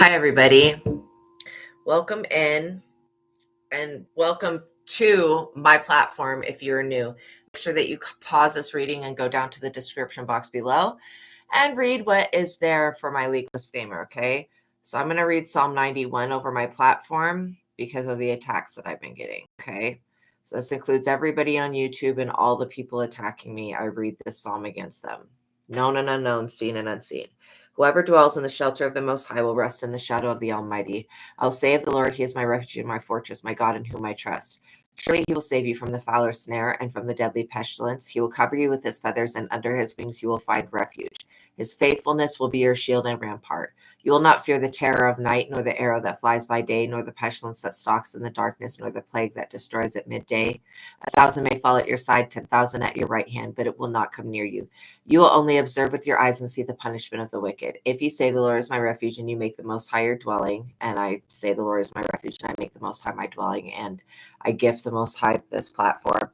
Hi, everybody. Welcome in and welcome to my platform if you're new. Make sure that you pause this reading and go down to the description box below and read what is there for my legal disclaimer, okay? So I'm going to read Psalm 91 over my platform because of the attacks that I've been getting, okay? So this includes everybody on YouTube and all the people attacking me. I read this psalm against them. Known and unknown, seen and unseen. Whoever dwells in the shelter of the Most High will rest in the shadow of the Almighty. I'll say of the Lord, He is my refuge and my fortress, my God in whom I trust. Surely He will save you from the fowler's snare and from the deadly pestilence. He will cover you with His feathers, and under His wings you will find refuge. His faithfulness will be your shield and rampart. You will not fear the terror of night, nor the arrow that flies by day, nor the pestilence that stalks in the darkness, nor the plague that destroys at midday. 1,000 may fall at your side, 10,000 at your right hand, but it will not come near you. You will only observe with your eyes and see the punishment of the wicked. If you say the Lord is my refuge and you make the Most High your dwelling, and I say the Lord is my refuge and I make the Most High my dwelling, and I gift the Most High this platform,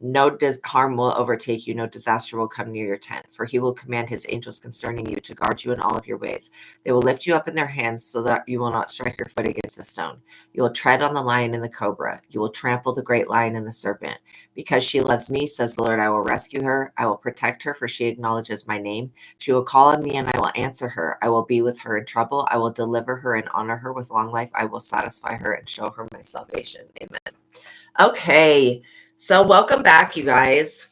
no harm will overtake you, no disaster will come near your tent, for He will command His angels concerning you to guard you in all of your ways. They will lift you up in their hands so that you will not strike your foot against a stone. You will tread on the lion and the cobra. You will trample the great lion and the serpent. Because she loves me, says the Lord, I will rescue her. I will protect her, for she acknowledges my name. She will call on me, and I will answer her. I will be with her in trouble. I will deliver her and honor her with long life. I will satisfy her and show her my salvation. Amen. Okay, so welcome back, you guys.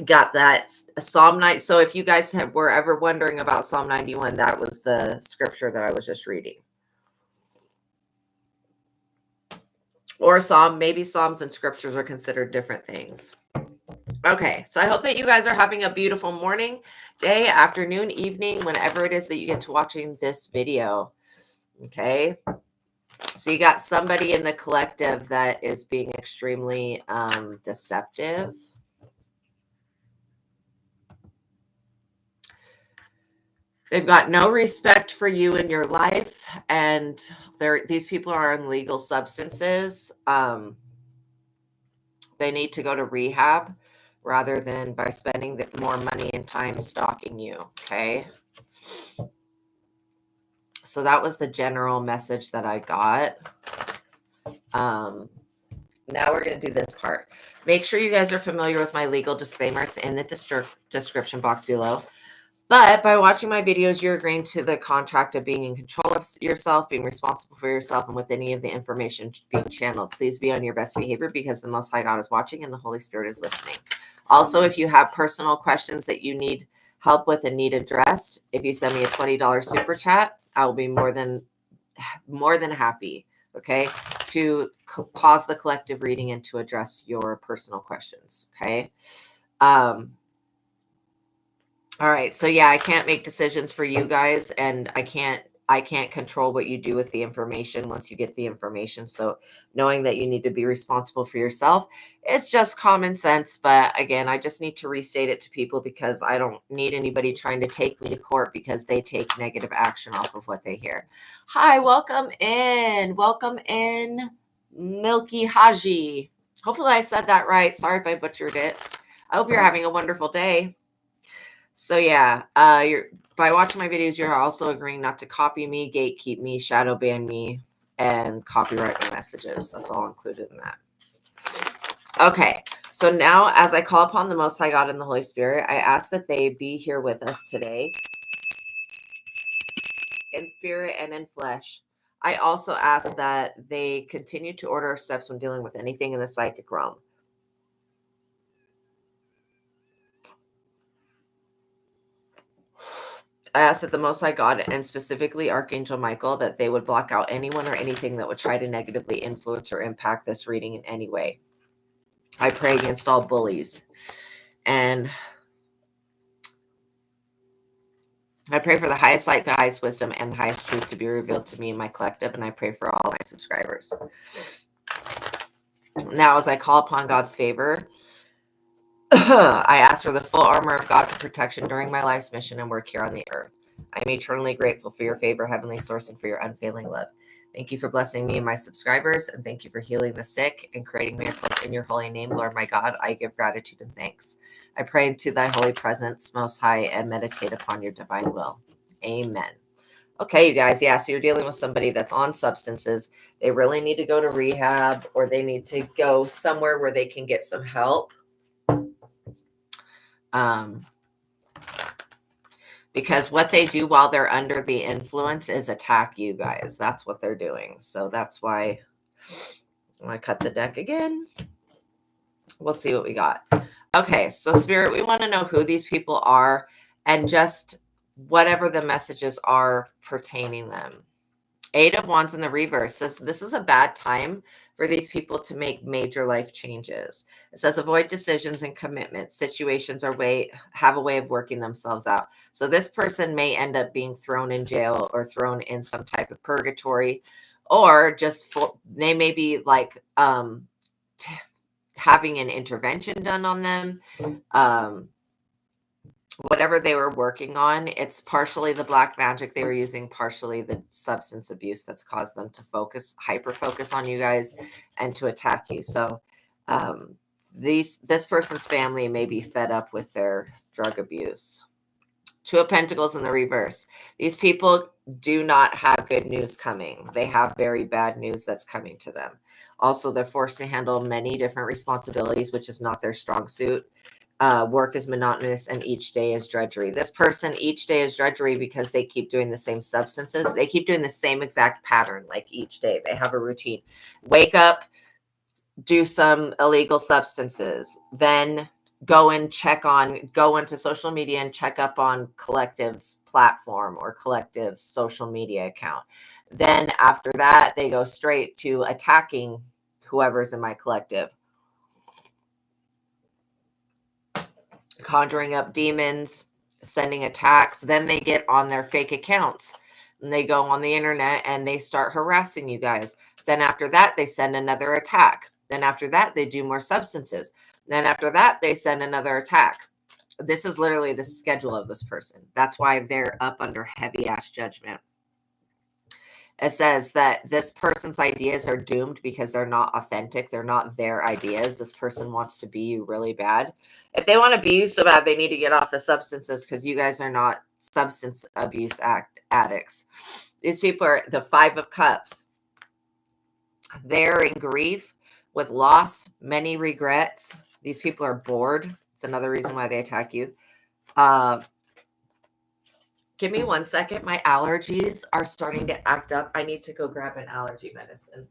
Got that Psalm 9. So if you guys were ever wondering about Psalm 91, that was the scripture that I was just reading. Or Psalm, maybe Psalms and scriptures are considered different things. Okay, so I hope that you guys are having a beautiful morning, day, afternoon, evening, whenever it is that you get to watching this video. Okay, so you got somebody in the collective that is being extremely deceptive. They've got no respect for you in your life, and these people are on legal substances. They need to go to rehab rather than by spending more money and time stalking you, okay? So that was the general message that I got. Now we're going to do this part. Make sure you guys are familiar with my legal disclaimer. It's in the description box below. But by watching my videos, you're agreeing to the contract of being in control of yourself, being responsible for yourself, and with any of the information being channeled. Please be on your best behavior because the Most High God is watching and the Holy Spirit is listening. Also, if you have personal questions that you need help with and need addressed, if you send me a $20 super chat, I will be more than happy, okay, to pause the collective reading and to address your personal questions, okay? All right. So yeah, I can't make decisions for you guys, and I can't control what you do with the information once you get the information. So knowing that you need to be responsible for yourself, it's just common sense. But again, I just need to restate it to people because I don't need anybody trying to take me to court because they take negative action off of what they hear. Hi, welcome in. Welcome in, Milky Haji. Hopefully I said that right. Sorry if I butchered it. I hope you're having a wonderful day. So yeah, by watching my videos, you're also agreeing not to copy me, gatekeep me, shadow ban me, and copyright my messages. That's all included in that. Okay, so now as I call upon the Most High God and the Holy Spirit, I ask that they be here with us today in spirit and in flesh. I also ask that they continue to order our steps when dealing with anything in the psychic realm. I ask that the Most High God and specifically Archangel Michael, that they would block out anyone or anything that would try to negatively influence or impact this reading in any way. I pray against all bullies. And I pray for the highest light, the highest wisdom, and the highest truth to be revealed to me and my collective. And I pray for all my subscribers. Now, as I call upon God's favor, I ask for the full armor of God for protection during my life's mission and work here on the earth. I am eternally grateful for your favor, Heavenly Source, and for your unfailing love. Thank you for blessing me and my subscribers, and thank you for healing the sick and creating miracles in your holy name, Lord my God. I give gratitude and thanks. I pray into thy holy presence, Most High, and meditate upon your divine will. Amen. Okay, you guys. Yeah, so you're dealing with somebody that's on substances. They really need to go to rehab, or they need to go somewhere where they can get some help. Because what they do while they're under the influence is attack you guys. That's what they're doing. So that's why I'm going to cut the deck again. We'll see what we got. Okay, so Spirit, we want to know who these people are and just whatever the messages are pertaining them. 8 of Wands in the reverse says this is a bad time for these people to make major life changes. It says avoid decisions and commitments. Situations have a way of working themselves out. So this person may end up being thrown in jail or thrown in some type of purgatory, or they may be like having an intervention done on them. Whatever they were working on, it's partially the black magic they were using, partially the substance abuse that's caused them to hyper focus on you guys and to attack you. So this person's family may be fed up with their drug abuse. 2 of Pentacles in the reverse. These people do not have good news coming. They have very bad news that's coming to them. Also, they're forced to handle many different responsibilities, which is not their strong suit. Work is monotonous and each day is drudgery. This person, each day is drudgery because they keep doing the same substances. They keep doing the same exact pattern, like each day. They have a routine. Wake up, do some illegal substances, then go into social media and check up on Collective's platform or Collective's social media account. Then after that, they go straight to attacking whoever's in my collective. Conjuring up demons, sending attacks. Then they get on their fake accounts and they go on the internet and they start harassing you guys. Then after that, they send another attack. Then after that, they do more substances. Then after that, they send another attack. This is literally the schedule of this person. That's why they're up under heavy ass judgment. It says that this person's ideas are doomed because they're not authentic. They're not their ideas. This person wants to be you really bad. If they want to be you so bad, they need to get off the substances because you guys are not substance abuse addicts. These people are the 5 of Cups. They're in grief with loss, many regrets. These people are bored. It's another reason why they attack you. Give me 1 second. My allergies are starting to act up. I need to go grab an allergy medicine.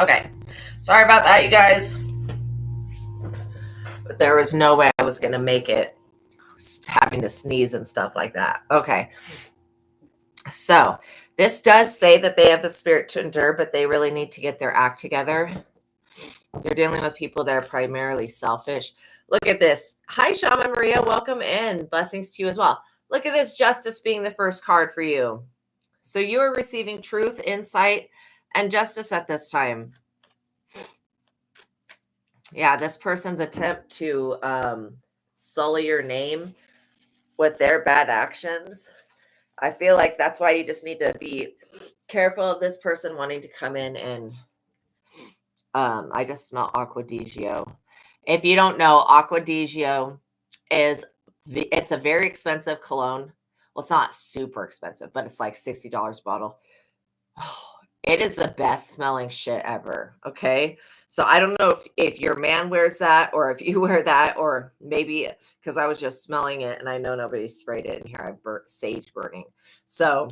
Okay. Sorry about that, you guys. But there was no way I was going to make it having to sneeze and stuff like that. Okay. So this does say that they have the spirit to endure, but they really need to get their act together. You're dealing with people that are primarily selfish. Look at this. Hi, Shaman Maria. Welcome in. Blessings to you as well. Look at this, justice being the first card for you. So you are receiving truth, insight, and justice at this time. Yeah, this person's attempt to sully your name with their bad actions. I feel like that's why you just need to be careful of this person wanting to come in and I just smell Aqua di Gio. If you don't know, Aqua di Gio it's a very expensive cologne. Well, it's not super expensive, but it's like $60 a bottle. It is the best smelling shit ever. Okay. So I don't know if your man wears that or if you wear that, or maybe because I was just smelling it and I know nobody sprayed it in here. I burnt sage burning. So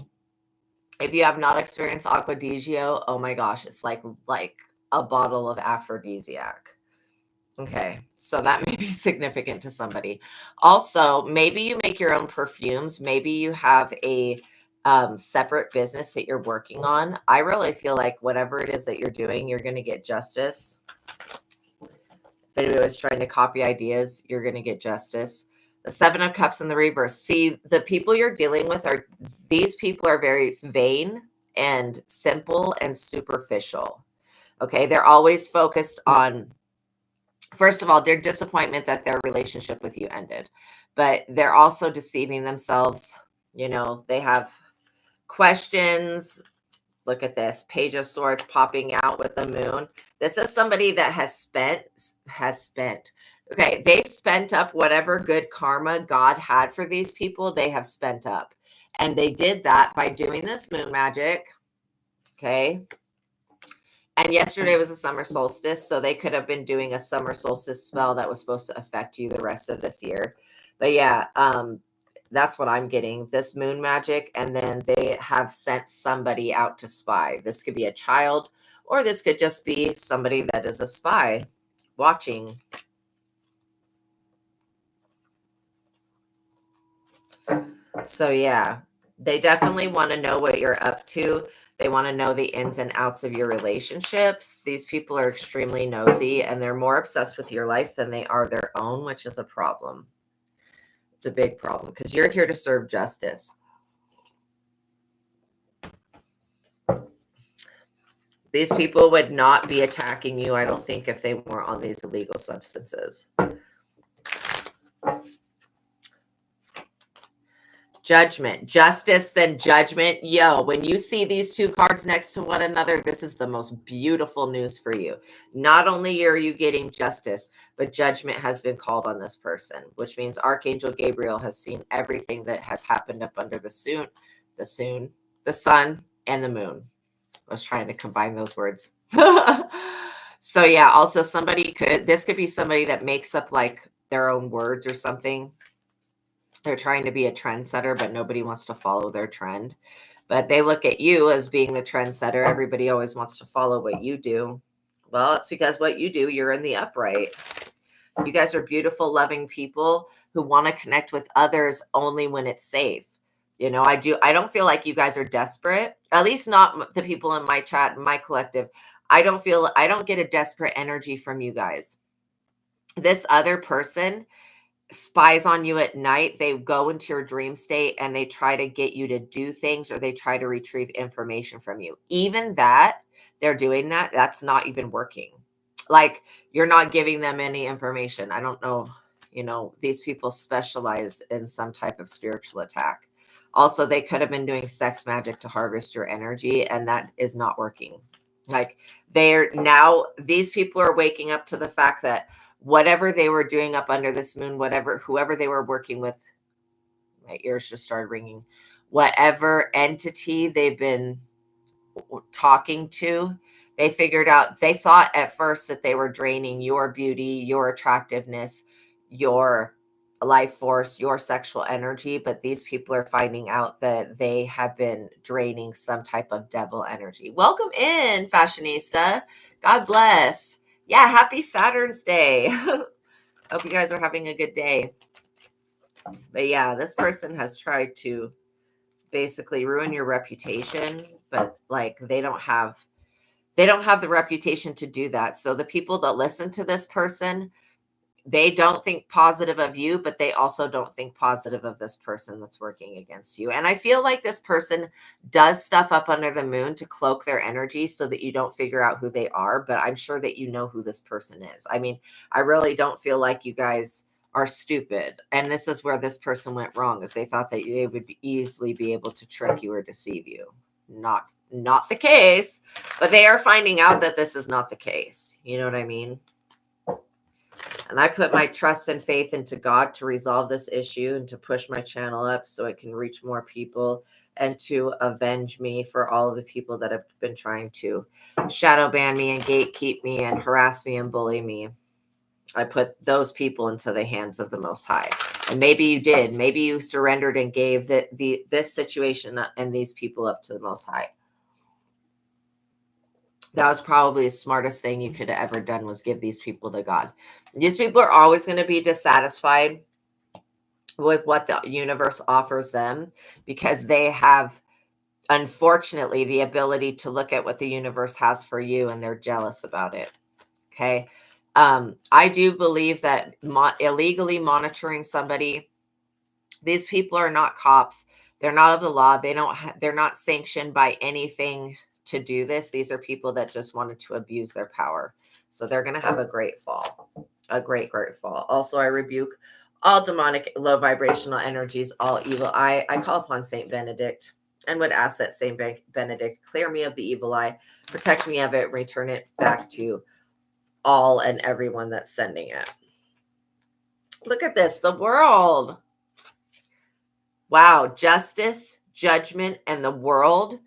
if you have not experienced Aqua di Gio, oh my gosh, it's like a bottle of aphrodisiac. Okay, so that may be significant to somebody. Also, maybe you make your own perfumes. Maybe you have a separate business that you're working on. I really feel like whatever it is that you're doing, you're going to get justice. If anybody was trying to copy ideas, you're going to get justice. The Seven of Cups in the reverse. See, the people you're dealing with are, these people are very vain and simple and superficial. Okay, they're always focused on, first of all, their disappointment that their relationship with you ended, but they're also deceiving themselves. You know, they have questions. Look at this Page of Swords popping out with the moon. This is somebody that has spent. Okay, they've spent up whatever good karma God had for these people. They have spent up, and they did that by doing this moon magic. Okay, and yesterday was a summer solstice, so they could have been doing a summer solstice spell that was supposed to affect you the rest of this year. But yeah, that's what I'm getting. This moon magic, and then they have sent somebody out to spy. This could be a child, or this could just be somebody that is a spy watching. So yeah, they definitely want to know what you're up to. They want to know the ins and outs of your relationships. These people are extremely nosy, and they're more obsessed with your life than they are their own, which is a problem. It's a big problem because you're here to serve justice. These people would not be attacking you, I don't think, if they weren't on these illegal substances. Judgment, justice, then judgment. Yo, when you see these two cards next to one another, this is the most beautiful news for you. Not only are you getting justice, but judgment has been called on this person, which means Archangel Gabriel has seen everything that has happened up under the sun, and the moon. I was trying to combine those words. So yeah, also this could be somebody that makes up like their own words or something. They're trying to be a trendsetter, but nobody wants to follow their trend. But they look at you as being the trendsetter. Everybody always wants to follow what you do. Well, it's because what you do, you're in the upright. You guys are beautiful, loving people who want to connect with others only when it's safe. You know, I don't feel like you guys are desperate, at least not the people in my chat, my collective. I don't get a desperate energy from you guys. This other person spies on you at night. They go into your dream state and they try to get you to do things, or they try to retrieve information from you. Even that, they're doing that. That's not even working. Like, you're not giving them any information. I don't know. You know, these people specialize in some type of spiritual attack. Also, they could have been doing sex magic to harvest your energy, and that is not working. Like, these people are waking up to the fact that whatever they were doing up under this moon, whoever they were working with, my ears just started ringing, whatever entity they've been talking to, they thought at first that they were draining your beauty, your attractiveness, your life force, your sexual energy. But these people are finding out that they have been draining some type of devil energy. Welcome in, fashionista. God bless. Yeah, happy Saturn's Day. Hope you guys are having a good day. But yeah, this person has tried to basically ruin your reputation, but like they don't have the reputation to do that. So the people that listen to this person, they don't think positive of you, but they also don't think positive of this person that's working against you. And I feel like this person does stuff up under the moon to cloak their energy so that you don't figure out who they are. But I'm sure that you know who this person is. I mean, I really don't feel like you guys are stupid. And this is where this person went wrong, is they thought that they would easily be able to trick you or deceive you. Not the case, but they are finding out that this is not the case. You know what I mean? And I put my trust and faith into God to resolve this issue and to push my channel up so it can reach more people and to avenge me for all of the people that have been trying to shadow ban me and gatekeep me and harass me and bully me. I put those people into the hands of the Most High. And maybe you did. Maybe you surrendered and gave this situation and these people up to the Most High. That was probably the smartest thing you could have ever done, was give these people to God. These people are always going to be dissatisfied with what the universe offers them, because they have, unfortunately, the ability to look at what the universe has for you, and they're jealous about it. Okay. I do believe that illegally monitoring somebody, these people are not cops. They're not of the law. They're not sanctioned by anything to do this. These are people that just wanted to abuse their power. So they're going to have a great fall, a great, great fall. Also, I rebuke all demonic, low vibrational energies, all evil. I call upon Saint Benedict and would ask that Saint Benedict clear me of the evil eye, protect me of it, return it back to all and everyone that's sending it. Look at this, the world. Wow, justice, judgment, and the world.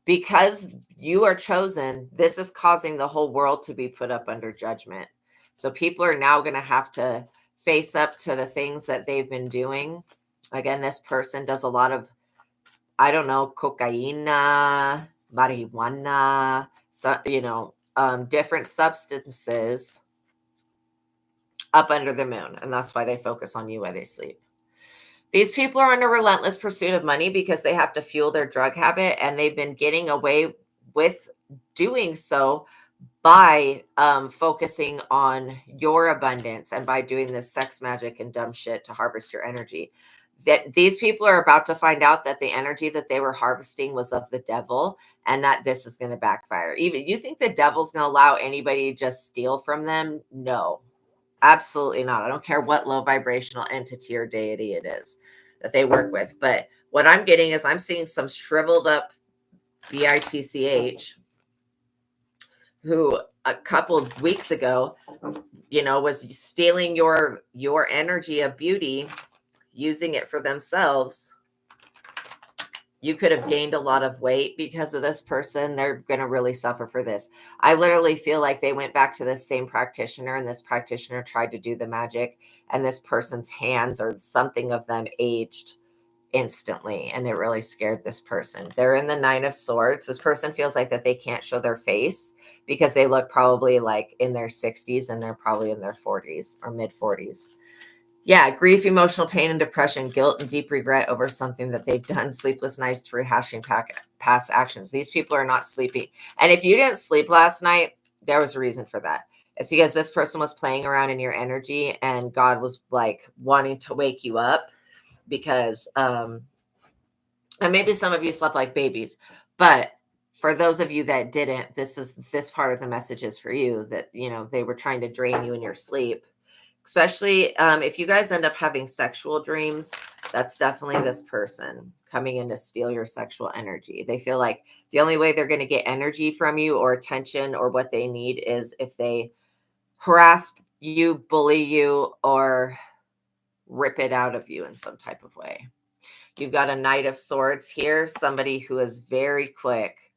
Because you are chosen, this is causing the whole world to be put up under judgment. So people are now going to have to face up to the things that they've been doing. Again, this person does a lot of, I don't know, cocaine, marijuana, so, different substances up under the moon. And that's why they focus on you while they sleep. These people are in a relentless pursuit of money because they have to fuel their drug habit, and they've been getting away with doing so by focusing on your abundance and by doing this sex magic and dumb shit to harvest your energy. That these people are about to find out that the energy that they were harvesting was of the devil, and that this is going to backfire. Even you think the devil's going to allow anybody to just steal from them? No. Absolutely not. I don't care what low vibrational entity or deity it is that they work with. But what I'm getting is I'm seeing some shriveled up BITCH who a couple weeks ago, was stealing your energy of beauty, using it for themselves. You could have gained a lot of weight because of this person. They're going to really suffer for this. I literally feel like they went back to this same practitioner, and this practitioner tried to do the magic, and this person's hands or something of them aged instantly, and it really scared this person. They're in the 9 of Swords. This person feels like that they can't show their face because they look probably like in their 60s, and they're probably in their 40s or mid 40s. Yeah, grief, emotional pain, and depression, guilt, and deep regret over something that they've done, sleepless nights to rehashing past actions. These people are not sleeping. And if you didn't sleep last night, there was a reason for that. It's because this person was playing around in your energy, and God was like wanting to wake you up because, and maybe some of you slept like babies, but for those of you that didn't, this part of the message is for you, that, they were trying to drain you in your sleep. Especially if you guys end up having sexual dreams, that's definitely this person coming in to steal your sexual energy. They feel like the only way they're going to get energy from you or attention or what they need is if they harass you, bully you, or rip it out of you in some type of way. You've got a Knight of Swords here, somebody who is very quick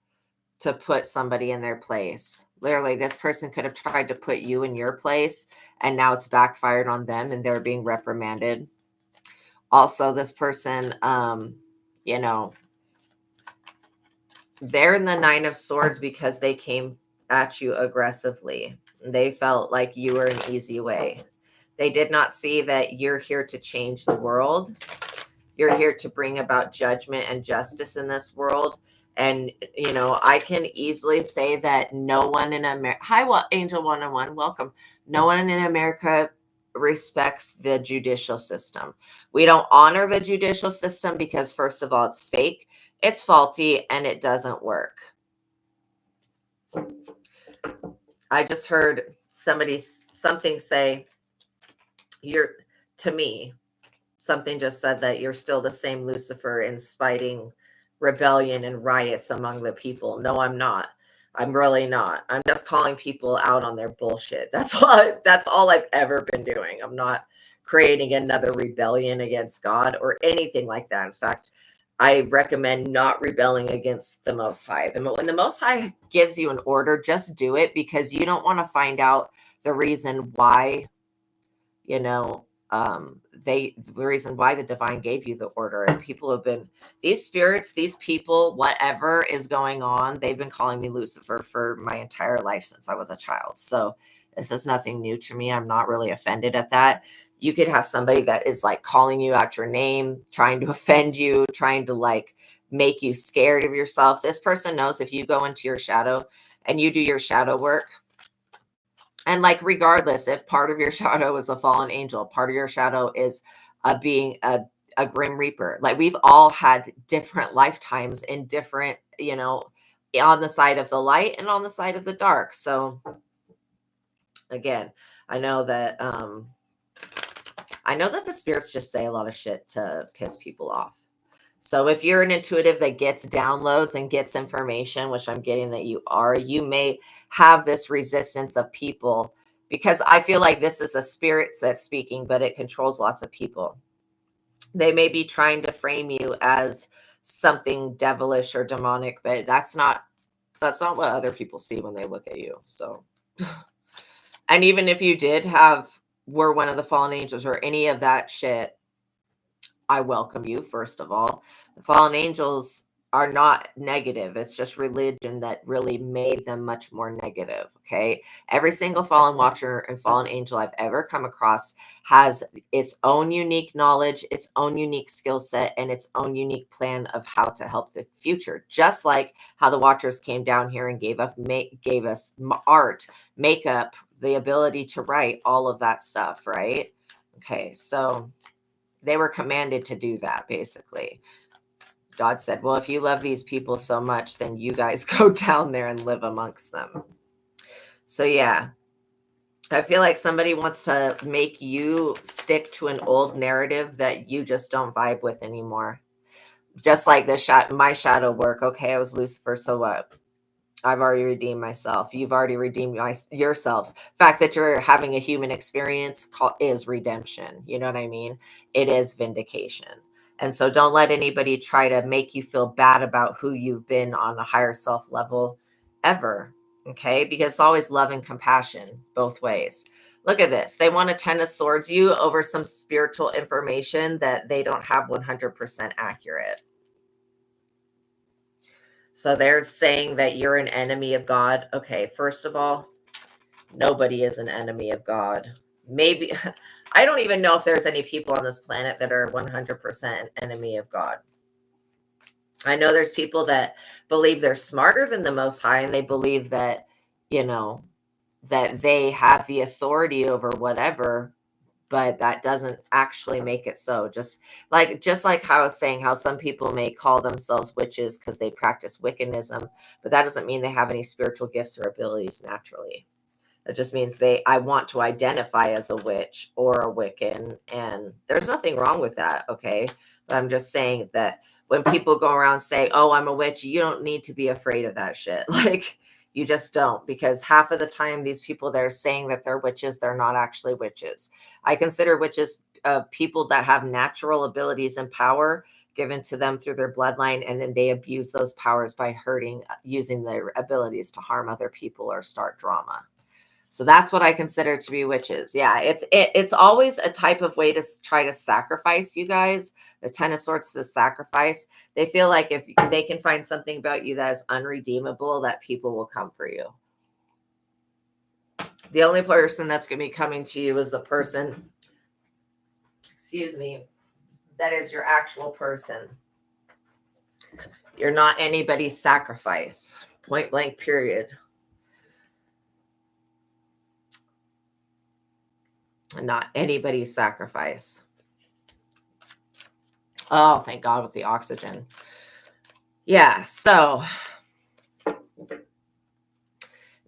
to put somebody in their place. Literally, this person could have tried to put you in your place, and now it's backfired on them, and they're being reprimanded. Also, this person, they're in the 9 of Swords because they came at you aggressively. They felt like you were an easy way. They did not see that you're here to change the world. You're here to bring about judgment and justice in this world. And, I can easily say that no one in America, hi, Angel 101, welcome. No one in America respects the judicial system. We don't honor the judicial system because, first of all, it's fake, it's faulty, and it doesn't work. I just heard something say, to me, something just said that you're still the same Lucifer inciting rebellion and riots among the people. No, I'm not. I'm really not. I'm just calling people out on their bullshit. That's all I've ever been doing. I'm not creating another rebellion against God or anything like that. In fact, I recommend not rebelling against the Most High. When the Most High gives you an order, just do it, because you don't want to find out the reason why, The reason why the divine gave you the order, and people have been, these spirits, these people, whatever is going on, they've been calling me Lucifer for my entire life since I was a child. So this is nothing new to me. I'm not really offended at that. You could have somebody that is like calling you out your name, trying to offend you, trying to like make you scared of yourself. This person knows if you go into your shadow and you do your shadow work, and like, regardless if part of your shadow is a fallen angel, part of your shadow is being a grim reaper. Like, we've all had different lifetimes in different, on the side of the light and on the side of the dark. So again, I know that the spirits just say a lot of shit to piss people off. So if you're an intuitive that gets downloads and gets information, which I'm getting that you are, you may have this resistance of people, because I feel like this is a spirit that's speaking, but it controls lots of people. They may be trying to frame you as something devilish or demonic, but that's not what other people see when they look at you. So, and even if you were one of the fallen angels or any of that shit, I welcome you, first of all. The fallen angels are not negative. It's just religion that really made them much more negative. Okay. Every single fallen watcher and fallen angel I've ever come across has its own unique knowledge, its own unique skill set, and its own unique plan of how to help the future. Just like how the watchers came down here and gave us art, makeup, the ability to write, all of that stuff. Right. Okay. So they were commanded to do that, basically. God said, well, if you love these people so much, then you guys go down there and live amongst them. So yeah, I feel like somebody wants to make you stick to an old narrative that you just don't vibe with anymore. Just like my shadow work. Okay, I was Lucifer, so what? I've already redeemed myself. You've already redeemed yourselves. The fact that you're having a human experience is redemption. You know what I mean? It is vindication. And so don't let anybody try to make you feel bad about who you've been on a higher self level ever. Okay? Because it's always love and compassion both ways. Look at this. They want to 10 of swords you over some spiritual information that they don't have 100% accurate. So they're saying that you're an enemy of God. Okay, first of all, nobody is an enemy of God. Maybe, I don't even know if there's any people on this planet that are 100% an enemy of God. I know there's people that believe they're smarter than the Most High, and they believe that, that they have the authority over whatever, but that doesn't actually make it so. Just like how I was saying, how some people may call themselves witches because they practice Wiccanism, but that doesn't mean they have any spiritual gifts or abilities naturally. It just means I want to identify as a witch or a Wiccan, and there's nothing wrong with that, okay? But I'm just saying that when people go around and say, oh, I'm a witch, you don't need to be afraid of that shit. Like, you just don't, because half of the time these people that are saying that they're witches, they're not actually witches. I consider witches people that have natural abilities and power given to them through their bloodline, and then they abuse those powers by using their abilities to harm other people or start drama. So that's what I consider to be witches. Yeah, it's always a type of way to try to sacrifice you guys. The 10 of Swords to sacrifice. They feel like if they can find something about you that is unredeemable, that people will come for you. The only person that's going to be coming to you is the person, that is your actual person. You're not anybody's sacrifice. Point blank, period. Not anybody's sacrifice. Oh, thank God, with the oxygen. Yeah, so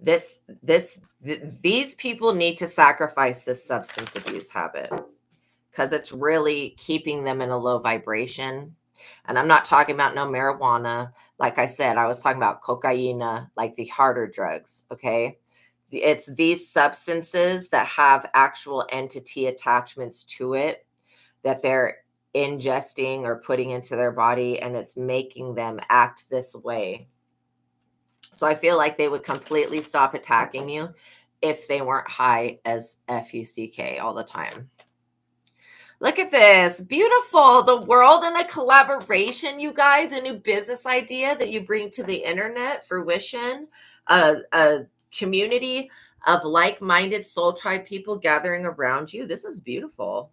these people need to sacrifice this substance abuse habit, because it's really keeping them in a low vibration. And I'm not talking about no marijuana. Like I said, I was talking about cocaine, like the harder drugs, okay? It's these substances that have actual entity attachments to it that they're ingesting or putting into their body, and it's making them act this way. So I feel like they would completely stop attacking you if they weren't high as FUCK all the time. Look at this. Beautiful. The world and a collaboration, you guys, a new business idea that you bring to the internet, fruition, a community of like-minded soul tribe people gathering around you. This is beautiful.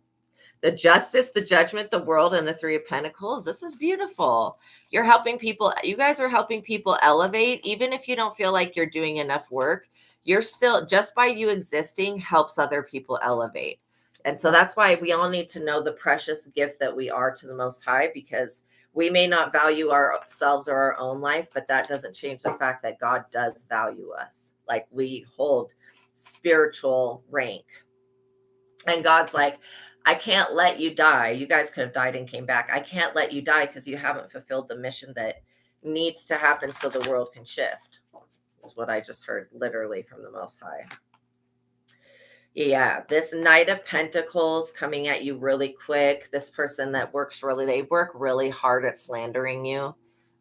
The justice, the judgment, the world, and the Three of Pentacles. This is beautiful. You're helping people. You guys are helping people elevate. Even if you don't feel like you're doing enough work, you're still, just by you existing, helps other people elevate. And so that's why we all need to know the precious gift that we are to the Most High, because we may not value ourselves or our own life, but that doesn't change the fact that God does value us. Like, we hold spiritual rank. And God's like, I can't let you die. You guys could have died and came back. I can't let you die because you haven't fulfilled the mission that needs to happen so the world can shift. Is what I just heard literally from the Most High. Yeah, this Knight of Pentacles coming at you really quick. This person that they work really hard at slandering you.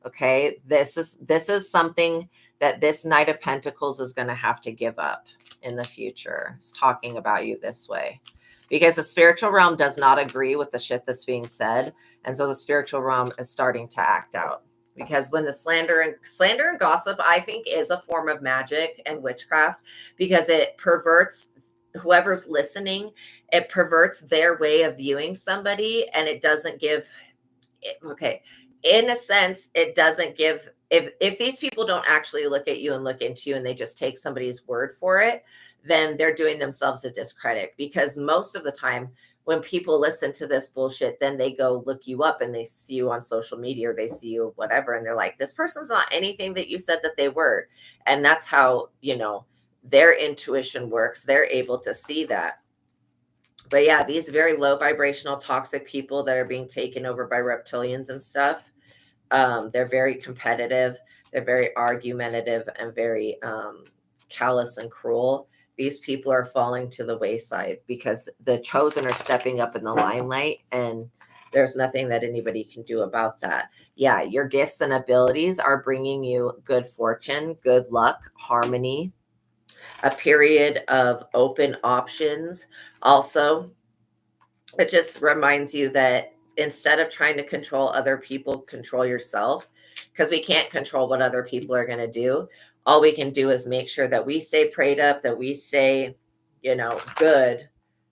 Okay, this is something that this Knight of Pentacles is going to have to give up in the future. It's talking about you this way, because the spiritual realm does not agree with the shit that's being said, and so the spiritual realm is starting to act out. Because when the slander and gossip, I think, is a form of magic and witchcraft, because it perverts whoever's listening. It perverts their way of viewing somebody, and it doesn't give. Okay, in a sense, it doesn't give. If these people don't actually look at you and look into you, and they just take somebody's word for it, then they're doing themselves a discredit. Because most of the time, when people listen to this bullshit, then they go look you up and they see you on social media, or they see you whatever, and they're like, this person's not anything that you said that they were. And that's how, their intuition works. They're able to see that. But yeah, these very low vibrational toxic people that are being taken over by reptilians and stuff, they're very competitive. They're very argumentative and very callous and cruel. These people are falling to the wayside because the chosen are stepping up in the limelight, and there's nothing that anybody can do about that. Yeah, your gifts and abilities are bringing you good fortune, good luck, harmony, a period of open options. Also, it just reminds you that instead of trying to control other people, control yourself, because we can't control what other people are going to do. All we can do is make sure that we stay prayed up, that we stay, good,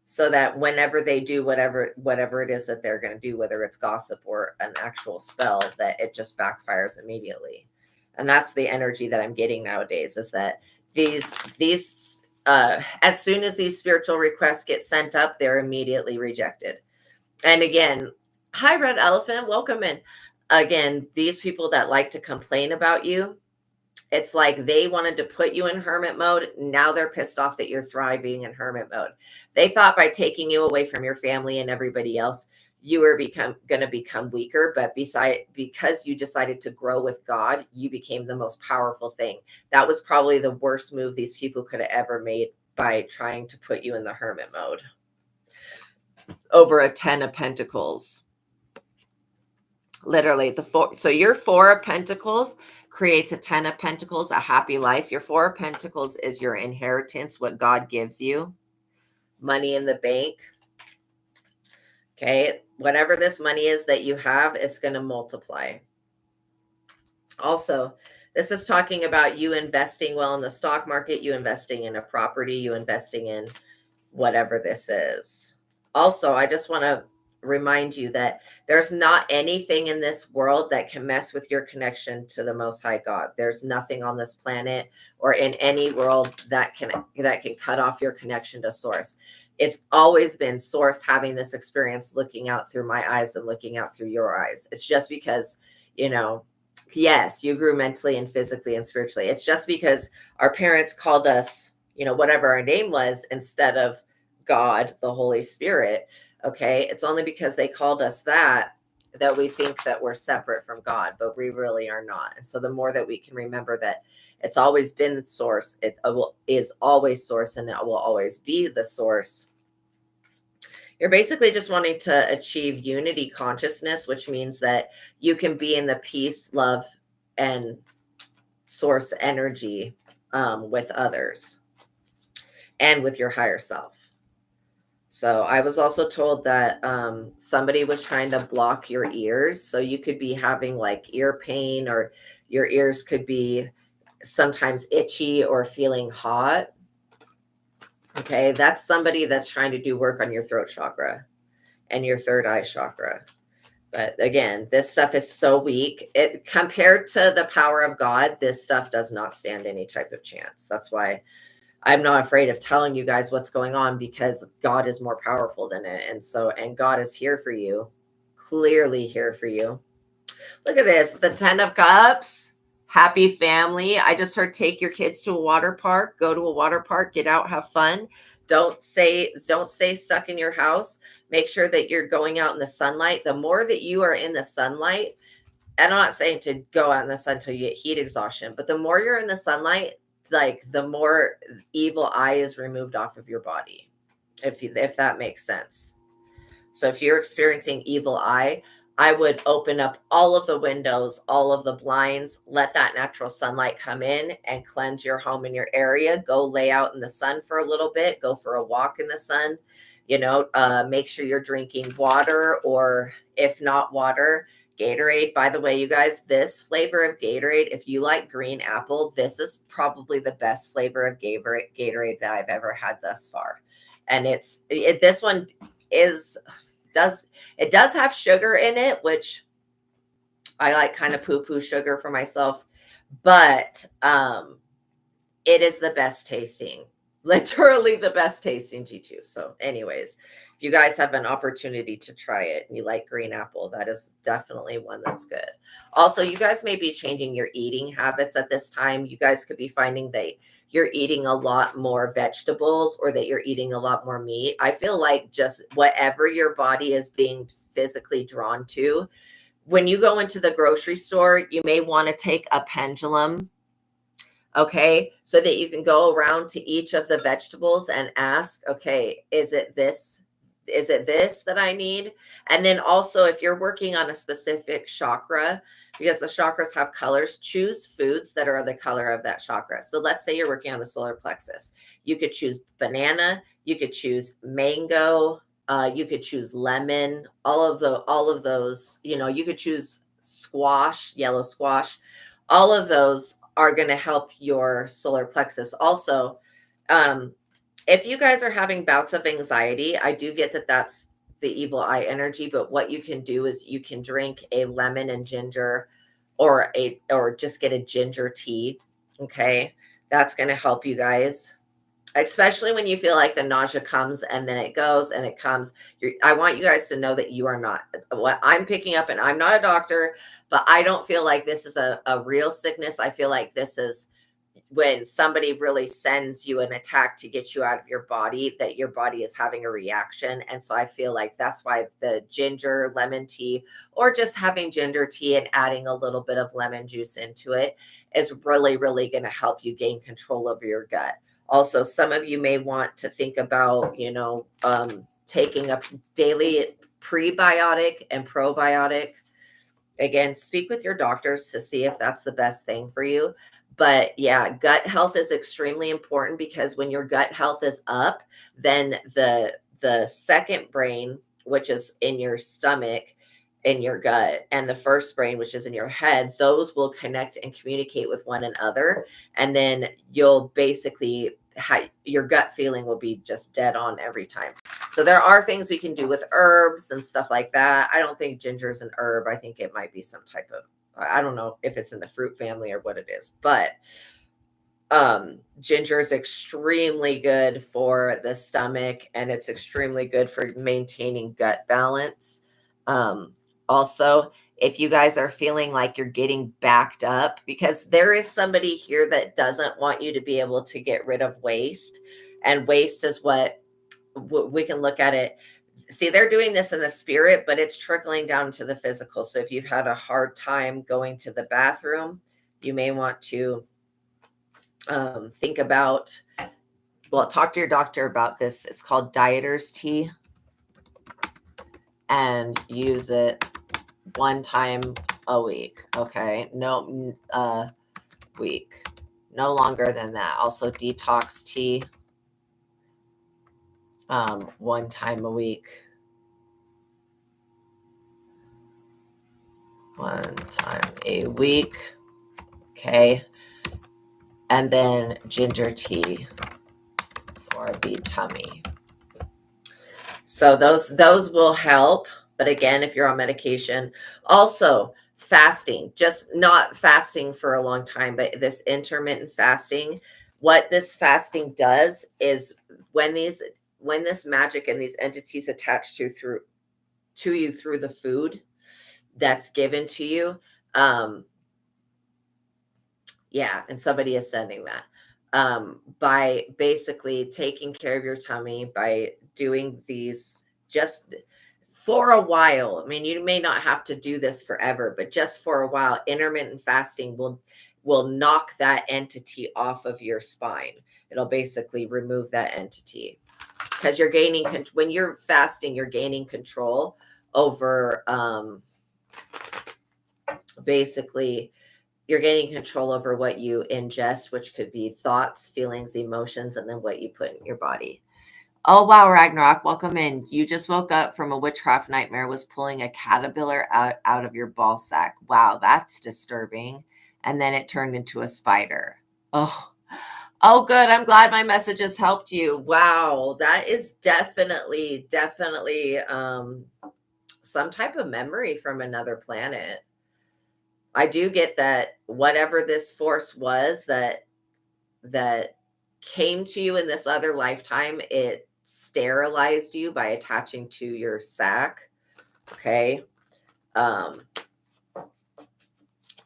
so that whenever they do whatever it is that they're going to do, whether it's gossip or an actual spell, that it just backfires immediately. And that's the energy that I'm getting nowadays, is that these as soon as these spiritual requests get sent up, they're immediately rejected. And again, hi, Red Elephant, welcome in. Again, these people that like to complain about you, it's like they wanted to put you in hermit mode. Now they're pissed off that you're thriving in hermit mode. They thought by taking you away from your family and everybody else, you were going to become weaker. But because you decided to grow with God, you became the most powerful thing. That was probably the worst move these people could have ever made, by trying to put you in the hermit mode over a 10 of Pentacles. Literally, so your 4 of Pentacles creates a 10 of Pentacles, a happy life. Your 4 of Pentacles is your inheritance, what God gives you, money in the bank. Okay, whatever this money is that you have, it's going to multiply. Also, this is talking about you investing well in the stock market, you investing in a property, you investing in whatever this is. Also, I just want to remind you that there's not anything in this world that can mess with your connection to the Most High God. There's nothing on this planet or in any world that can cut off your connection to Source. It's always been Source having this experience, looking out through my eyes and looking out through your eyes. It's just because, yes, you grew mentally and physically and spiritually. It's just because our parents called us, whatever our name was, instead of God, the Holy Spirit. Okay. It's only because they called us that we think that we're separate from God, but we really are not. And so the more that we can remember that it's always been the Source, it is always Source, and it will always be the Source. You're basically just wanting to achieve unity consciousness, which means that you can be in the peace, love, and Source energy with others and with your higher self. So I was also told that somebody was trying to block your ears. So you could be having like ear pain, or your ears could be sometimes itchy or feeling hot. Okay, that's somebody that's trying to do work on your throat chakra and your third eye chakra. But again, this stuff is so weak. It compared to the power of God, this stuff does not stand any type of chance. That's why I'm not afraid of telling you guys what's going on, because God is more powerful than it. And God is here for you, clearly here for you. Look at this, the 10 of Cups, happy family. I just heard take your kids to a water park, go to a water park, get out, have fun. Don't stay stuck in your house. Make sure that you're going out in the sunlight. The more that you are in the sunlight, and I'm not saying to go out in the sun till you get heat exhaustion, but the more you're in the sunlight, like the more evil eye is removed off of your body, if that makes sense. So if you're experiencing evil eye, I would open up all of the windows, all of the blinds, let that natural sunlight come in and cleanse your home and your area. Go lay out in the sun for a little bit, go for a walk in the sun, make sure you're drinking water, or if not water, Gatorade. By the way, you guys, this flavor of Gatorade, if you like green apple, this is probably the best flavor of Gatorade that I've ever had thus far. And this one does have sugar in it, which I like kind of poo-poo sugar for myself, but it is the best tasting, literally the best tasting G2. So anyways, if you guys have an opportunity to try it and you like green apple, that is definitely one that's good. Also, you guys may be changing your eating habits at this time. You guys could be finding that you're eating a lot more vegetables, or that you're eating a lot more meat. I feel like just whatever your body is being physically drawn to. When you go into the grocery store, you may want to take a pendulum, okay, so that you can go around to each of the vegetables and ask, okay, is it this that I need? And then also, if you're working on a specific chakra, because the chakras have colors, choose foods that are the color of that chakra. So let's say you're working on the solar plexus. You could choose banana, you could choose mango, you could choose lemon, all of those, you could choose squash, yellow squash. All of those are going to help your solar plexus. Also, if you guys are having bouts of anxiety, I do get that that's the evil eye energy, but what you can do is you can drink a lemon and ginger, or just get a ginger tea. Okay. That's going to help you guys, especially when you feel like the nausea comes and then it goes and it comes. I want you guys to know that you are not, what I'm picking up, and I'm not a doctor, but I don't feel like this is a real sickness. I feel like this is when somebody really sends you an attack to get you out of your body, that your body is having a reaction. And so I feel like that's why the ginger lemon tea, or just having ginger tea and adding a little bit of lemon juice into it, is really, really going to help you gain control over your gut. Also, some of you may want to think about, taking a daily prebiotic and probiotic. Again, speak with your doctors to see if that's the best thing for you. But yeah, gut health is extremely important, because when your gut health is up, then the second brain, which is in your stomach, in your gut, and the first brain, which is in your head, those will connect and communicate with one another. And then you'll basically, your gut feeling will be just dead on every time. So there are things we can do with herbs and stuff like that. I don't think ginger is an herb. I think it might be some type of, I don't know if it's in the fruit family or what it is, but ginger is extremely good for the stomach, and it's extremely good for maintaining gut balance. Also, if you guys are feeling like you're getting backed up, because there is somebody here that doesn't want you to be able to get rid of waste, and waste is what we can look at it. See, they're doing this in the spirit, but it's trickling down to the physical. So if you've had a hard time going to the bathroom, you may want to think about, talk to your doctor about this. It's called dieter's tea, and use it one time a week. Okay. No, week, no longer than that. Also detox tea. 1 time a week. 1 time a week. Okay. And then ginger tea for the tummy. So those will help. But again, if you're on medication, also fasting, just not fasting for a long time, but this intermittent fasting. What this fasting does is when this magic and these entities attach to you through the food that's given to you, and somebody is sending that, by basically taking care of your tummy, by doing these just for a while. I mean, you may not have to do this forever, but just for a while, intermittent fasting will knock that entity off of your spine. It'll basically remove that entity, because you're gaining when you're fasting, you're gaining control over, basically you're gaining control over what you ingest, which could be thoughts, feelings, emotions, and then what you put in your body. Oh, wow, Ragnarok, welcome in. You just woke up from a witchcraft nightmare, was pulling a caterpillar out of your ball sack. Wow, that's disturbing. And then it turned into a spider. Oh, good. I'm glad my messages helped you. Wow, that is definitely some type of memory from another planet. I do get that whatever this force was that came to you in this other lifetime, it sterilized you by attaching to your sac. Okay.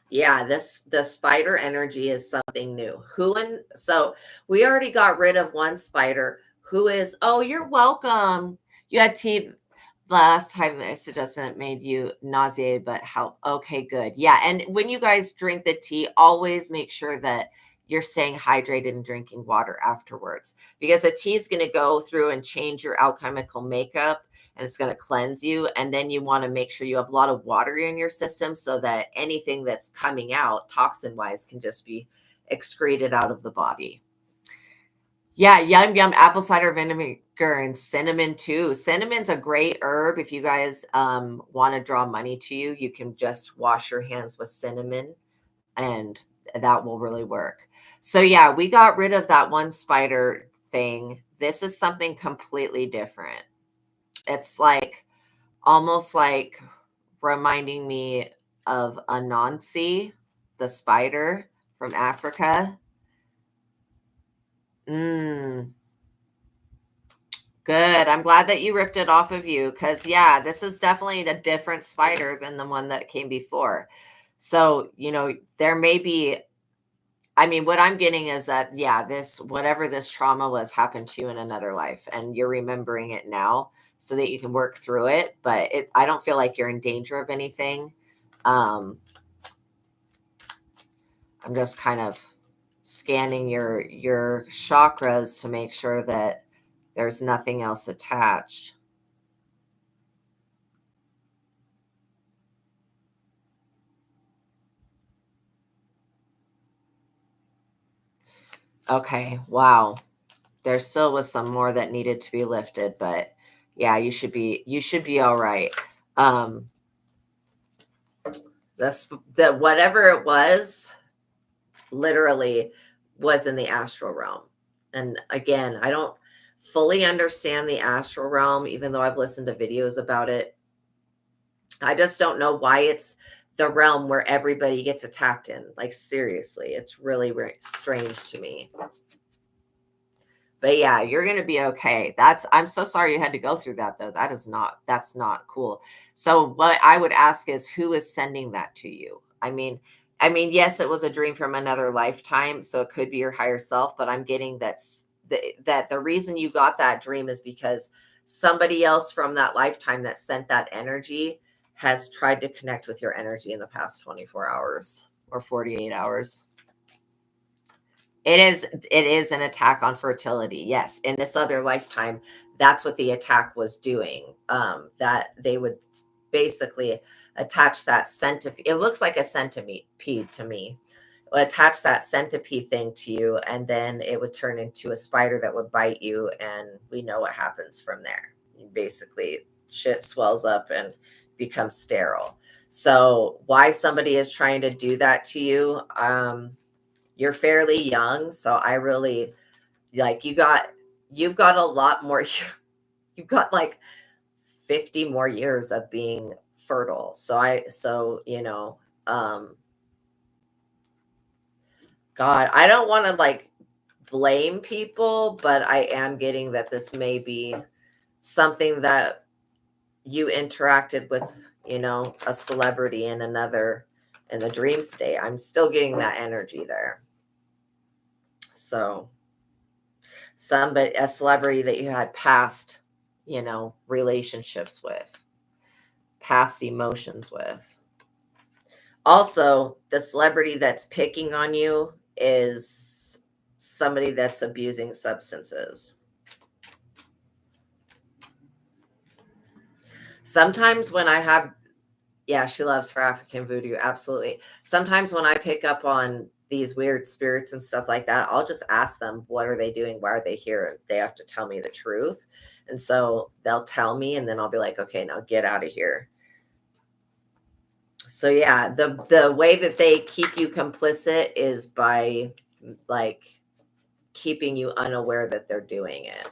Yeah, the spider energy is something new. So we already got rid of one spider. Oh, you're welcome. You had tea last time that I suggested, it made you nauseated, but help. Okay, good. Yeah. And when you guys drink the tea, always make sure that you're staying hydrated and drinking water afterwards, because the tea is going to go through and change your alchemical makeup, and it's going to cleanse you. And then you want to make sure you have a lot of water in your system so that anything that's coming out toxin wise can just be excreted out of the body. Yeah, yum, yum, apple cider vinegar and cinnamon too. Cinnamon's a great herb. If you guys want to draw money to you, you can just wash your hands with cinnamon, and that will really work. So yeah, we got rid of that one spider thing. This is something completely different. It's like almost like reminding me of Anansi, the spider from Africa. Good. I'm glad that you ripped it off of you, because yeah, this is definitely a different spider than the one that came before. So, there may be, I mean, what I'm getting is that, yeah, whatever this trauma was happened to you in another life, and you're remembering it now so that you can work through it. But I don't feel like you're in danger of anything. I'm just kind of scanning your chakras to make sure that there's nothing else attached. Okay, wow. There still was some more that needed to be lifted, but yeah, you should be all right. That whatever it was literally was in the astral realm. And again, I don't fully understand the astral realm, even though I've listened to videos about it. I just don't know why it's the realm where everybody gets attacked in. Like, seriously, it's really, really strange to me. But yeah, you're going to be okay. I'm so sorry you had to go through that though. That's not cool. So what I would ask is, who is sending that to you? I mean, yes, it was a dream from another lifetime, so it could be your higher self, but I'm getting that the reason you got that dream is because somebody else from that lifetime that sent that energy has tried to connect with your energy in the past 24 hours or 48 hours. It is an attack on fertility. Yes. In this other lifetime, that's what the attack was doing. That they would basically attach that centipede. It looks like a centipede to me. attach that centipede thing to you, and then it would turn into a spider that would bite you, and we know what happens from there. Basically, shit swells up and becomes sterile. So why somebody is trying to do that to you, you're fairly young, so I really like you've got a lot more. You've got like 50 more years of being fertile. So God, I don't want to like blame people, but I am getting that this may be something that you interacted with, a celebrity in the dream state. I'm still getting that energy there. So a celebrity that you had past, relationships with, past emotions with. Also, the celebrity that's picking on you is somebody that's abusing substances. Sometimes when I have, yeah, she loves her African voodoo. Absolutely. Sometimes when I pick up on these weird spirits and stuff like that, I'll just ask them, what are they doing? Why are they here? They have to tell me the truth. And so they'll tell me, and then I'll be like, okay, now get out of here. So yeah, the way that they keep you complicit is by like keeping you unaware that they're doing it.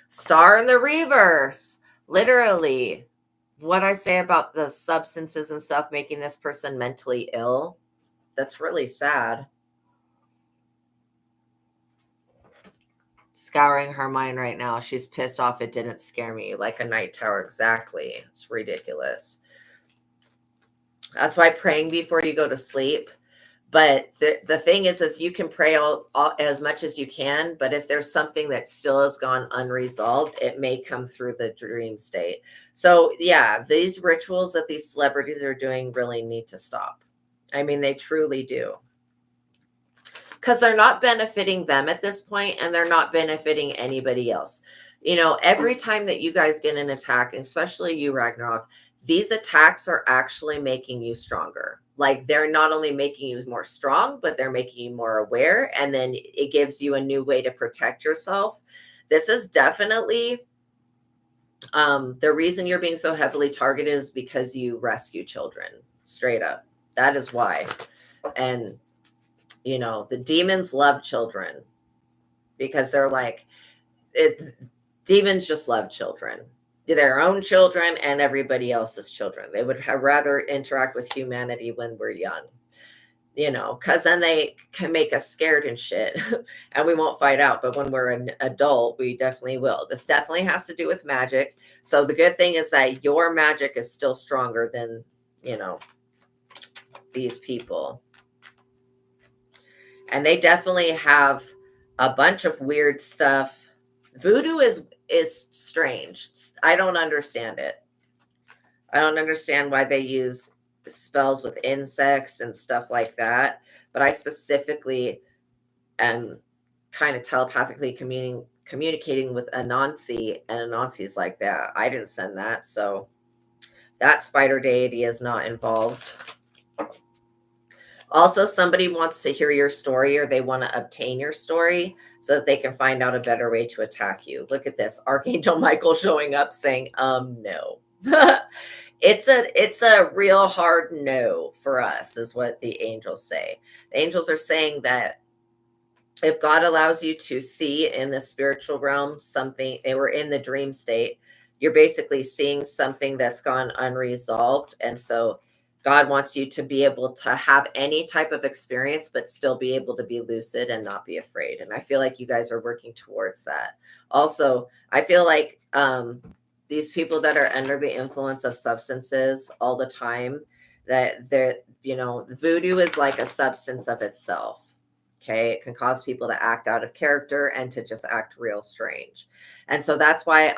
Star in the reverse. Literally, what I say about the substances and stuff making this person mentally ill, that's really sad. Scouring her mind right now. She's pissed off it didn't scare me like a night tower. Exactly. It's ridiculous. That's why praying before you go to sleep. But the thing is you can pray all as much as you can, but if there's something that still has gone unresolved, it may come through the dream state. So yeah, these rituals that these celebrities are doing really need to stop. I mean, they truly do. Because they're not benefiting them at this point, and they're not benefiting anybody else. Every time that you guys get an attack, especially you, Ragnarok, these attacks are actually making you stronger. Like, they're not only making you more strong, but they're making you more aware. And then it gives you a new way to protect yourself. This is definitely the reason you're being so heavily targeted is because you rescue children. Straight up. That is why. And, the demons love children because they're like, demons just love children. Their own children and everybody else's children. They would rather interact with humanity when we're young, because then they can make us scared and shit and we won't fight out. But when we're an adult, we definitely will. This definitely has to do with magic. So the good thing is that your magic is still stronger than, these people. And they definitely have a bunch of weird stuff. Voodoo is strange. I don't understand it. I don't understand why they use spells with insects and stuff like that. But I specifically am kind of telepathically communicating with Anansi, and Anansi's like that. I didn't send that. So that spider deity is not involved. Also, somebody wants to hear your story, or they want to obtain your story so that they can find out a better way to attack you. Look at this. Archangel Michael showing up saying, no. It's a real hard no for us, is what the angels say. The angels are saying that if God allows you to see in the spiritual realm something, they were in the dream state, you're basically seeing something that's gone unresolved. And so God wants you to be able to have any type of experience, but still be able to be lucid and not be afraid. And I feel like you guys are working towards that. Also, I feel like these people that are under the influence of substances all the time, that they're, voodoo is like a substance of itself. Okay. It can cause people to act out of character and to just act real strange. And so that's why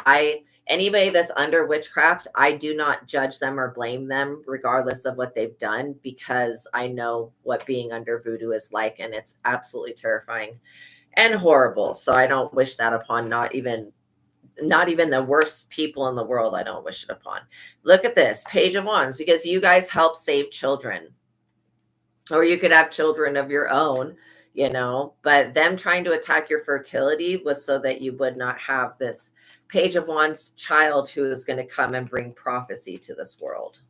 anybody that's under witchcraft, I do not judge them or blame them regardless of what they've done, because I know what being under voodoo is like, and it's absolutely terrifying and horrible. So I don't wish that upon not even the worst people in the world. I don't wish it upon. Look at this Page of Wands, because you guys help save children. Or you could have children of your own, but them trying to attack your fertility was so that you would not have this Page of Wands child who is going to come and bring prophecy to this world.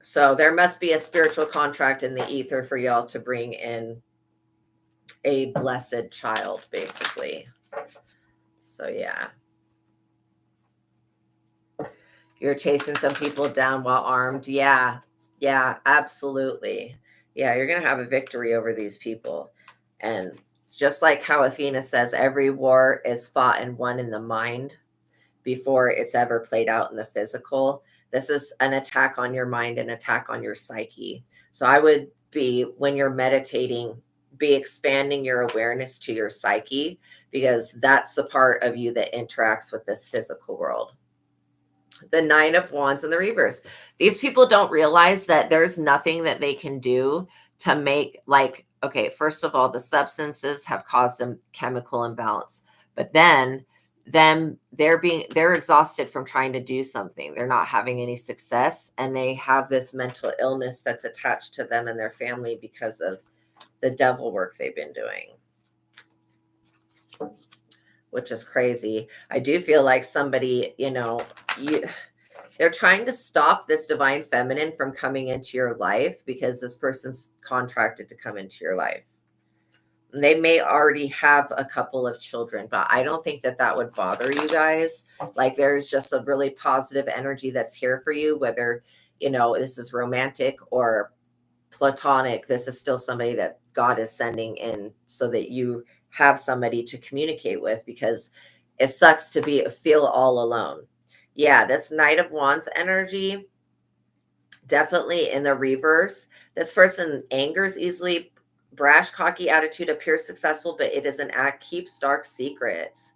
So there must be a spiritual contract in the ether for y'all to bring in a blessed child, basically. So yeah. You're chasing some people down while armed. Yeah, absolutely. Yeah, you're going to have a victory over these people. And just like how Athena says, every war is fought and won in the mind before it's ever played out in the physical. This is an attack on your mind, an attack on your psyche. So I would be, when you're meditating, be expanding your awareness to your psyche, because that's the part of you that interacts with this physical world. The Nine of Wands in the reverse. These people don't realize that there's nothing that they can do to make, like, okay, first of all, the substances have caused a chemical imbalance, but then they're exhausted from trying to do something. They're not having any success, and they have this mental illness that's attached to them and their family because of the devil work they've been doing, which is crazy. I do feel like somebody, they're trying to stop this divine feminine from coming into your life because this person's contracted to come into your life. And they may already have a couple of children, but I don't think that would bother you guys. Like, there's just a really positive energy that's here for you, whether, this is romantic or platonic. This is still somebody that God is sending in so that you have somebody to communicate with, because it sucks to feel all alone. Yeah, this Knight of Wands energy, definitely in the reverse. This person angers easily, brash, cocky attitude, appears successful, but it is an act, keeps dark secrets.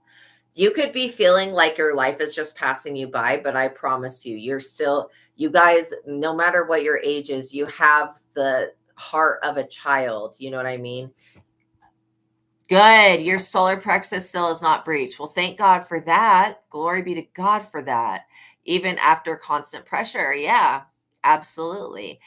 You could be feeling like your life is just passing you by, but I promise you, you guys, no matter what your age is, you have the heart of a child. You know what I mean? Good. Your solar plexus still is not breached. Well, thank God for that. Glory be to God for that. Even after constant pressure. Yeah, absolutely.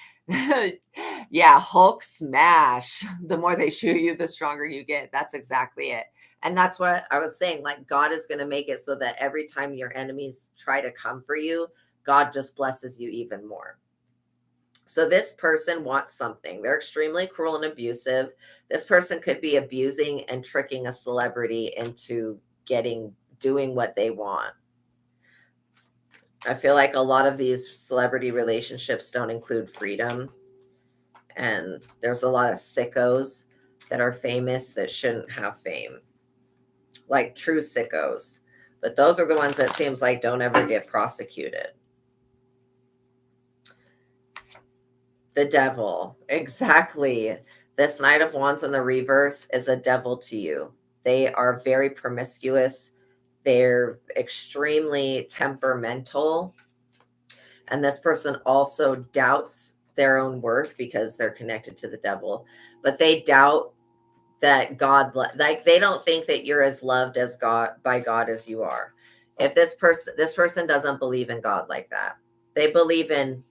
Yeah, Hulk smash. The more they shoot you, the stronger you get. That's exactly it. And that's what I was saying. Like, God is going to make it so that every time your enemies try to come for you, God just blesses you even more. So this person wants something. They're extremely cruel and abusive. This person could be abusing and tricking a celebrity into doing what they want. I feel like a lot of these celebrity relationships don't include freedom. And there's a lot of sickos that are famous that shouldn't have fame. Like true sickos. But those are the ones that seems like don't ever get prosecuted. The devil. Exactly. This Knight of Wands in the reverse is a devil to you. They are very promiscuous. They're extremely temperamental. And this person also doubts their own worth because they're connected to the devil. But they doubt that God, like, they don't think that you're as loved as by God as you are. If this person doesn't believe in God like that. They believe in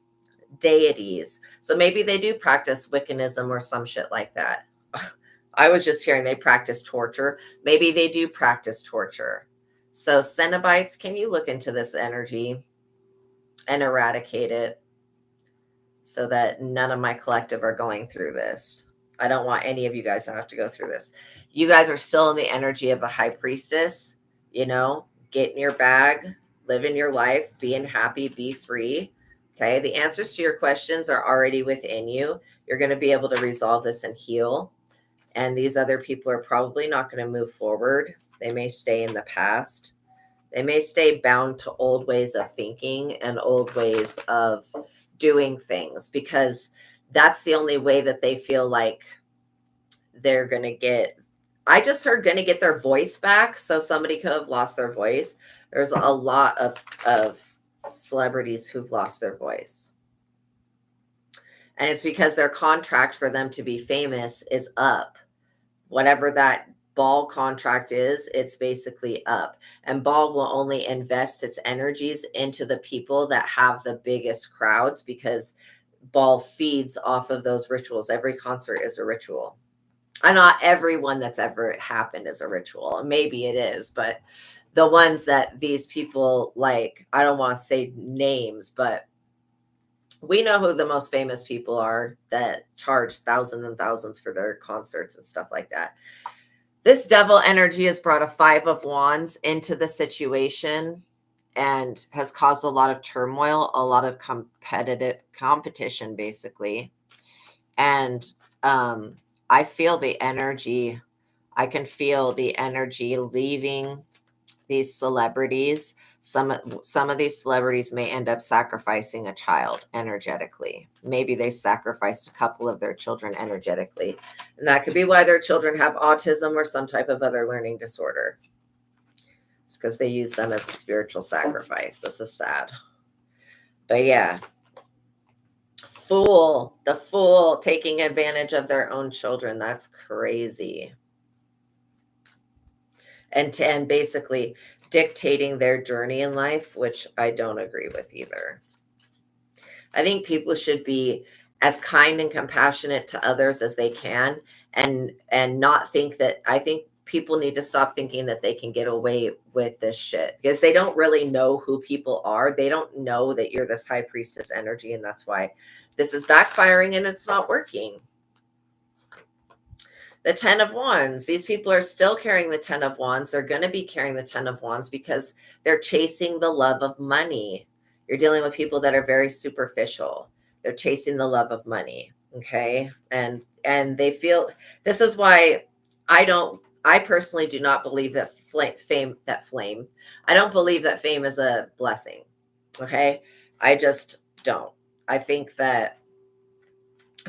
deities. So maybe they do practice Wiccanism or some shit like that. I was just hearing they practice torture. Maybe they do practice torture. So Cenobites, can you look into this energy and eradicate it so that none of my collective are going through this? I don't want any of you guys to have to go through this. You guys are still in the energy of the high priestess, get in your bag, live in your life, being happy, be free. Okay. The answers to your questions are already within you. You're going to be able to resolve this and heal. And these other people are probably not going to move forward. They may stay in the past. They may stay bound to old ways of thinking and old ways of doing things, because that's the only way that they feel like they're going to get. I just heard going to get their voice back. So somebody could have lost their voice. There's a lot of celebrities who've lost their voice. And it's because their contract for them to be famous is up. Whatever that ball contract is, it's basically up. And ball will only invest its energies into the people that have the biggest crowds, because ball feeds off of those rituals. Every concert is a ritual. And not everyone that's ever happened is a ritual. Maybe it is, but the ones that these people, like, I don't want to say names, but we know who the most famous people are that charge thousands and thousands for their concerts and stuff like that. This devil energy has brought a 5 of Wands into the situation and has caused a lot of turmoil, a lot of competition, basically. And I feel the energy. I can feel the energy leaving these celebrities. Some of these celebrities may end up sacrificing a child energetically. Maybe they sacrificed a couple of their children energetically. And that could be why their children have autism or some type of other learning disorder. It's because they use them as a spiritual sacrifice. This is sad. But yeah. The fool taking advantage of their own children. That's crazy. And basically dictating their journey in life, which I don't agree with either. I think people should be as kind and compassionate to others as they can, and not think that, I think people need to stop thinking that they can get away with this shit, because they don't really know who people are. They don't know that you're this high priestess energy, and that's why this is backfiring and it's not working. The 10 of Wands. These people are still carrying the 10 of Wands. They're going to be carrying the 10 of Wands because they're chasing the love of money. You're dealing with people that are very superficial. They're chasing the love of money. Okay. And they feel, this is why I personally do not believe that fame. I don't believe that fame is a blessing. Okay. I just don't. I think that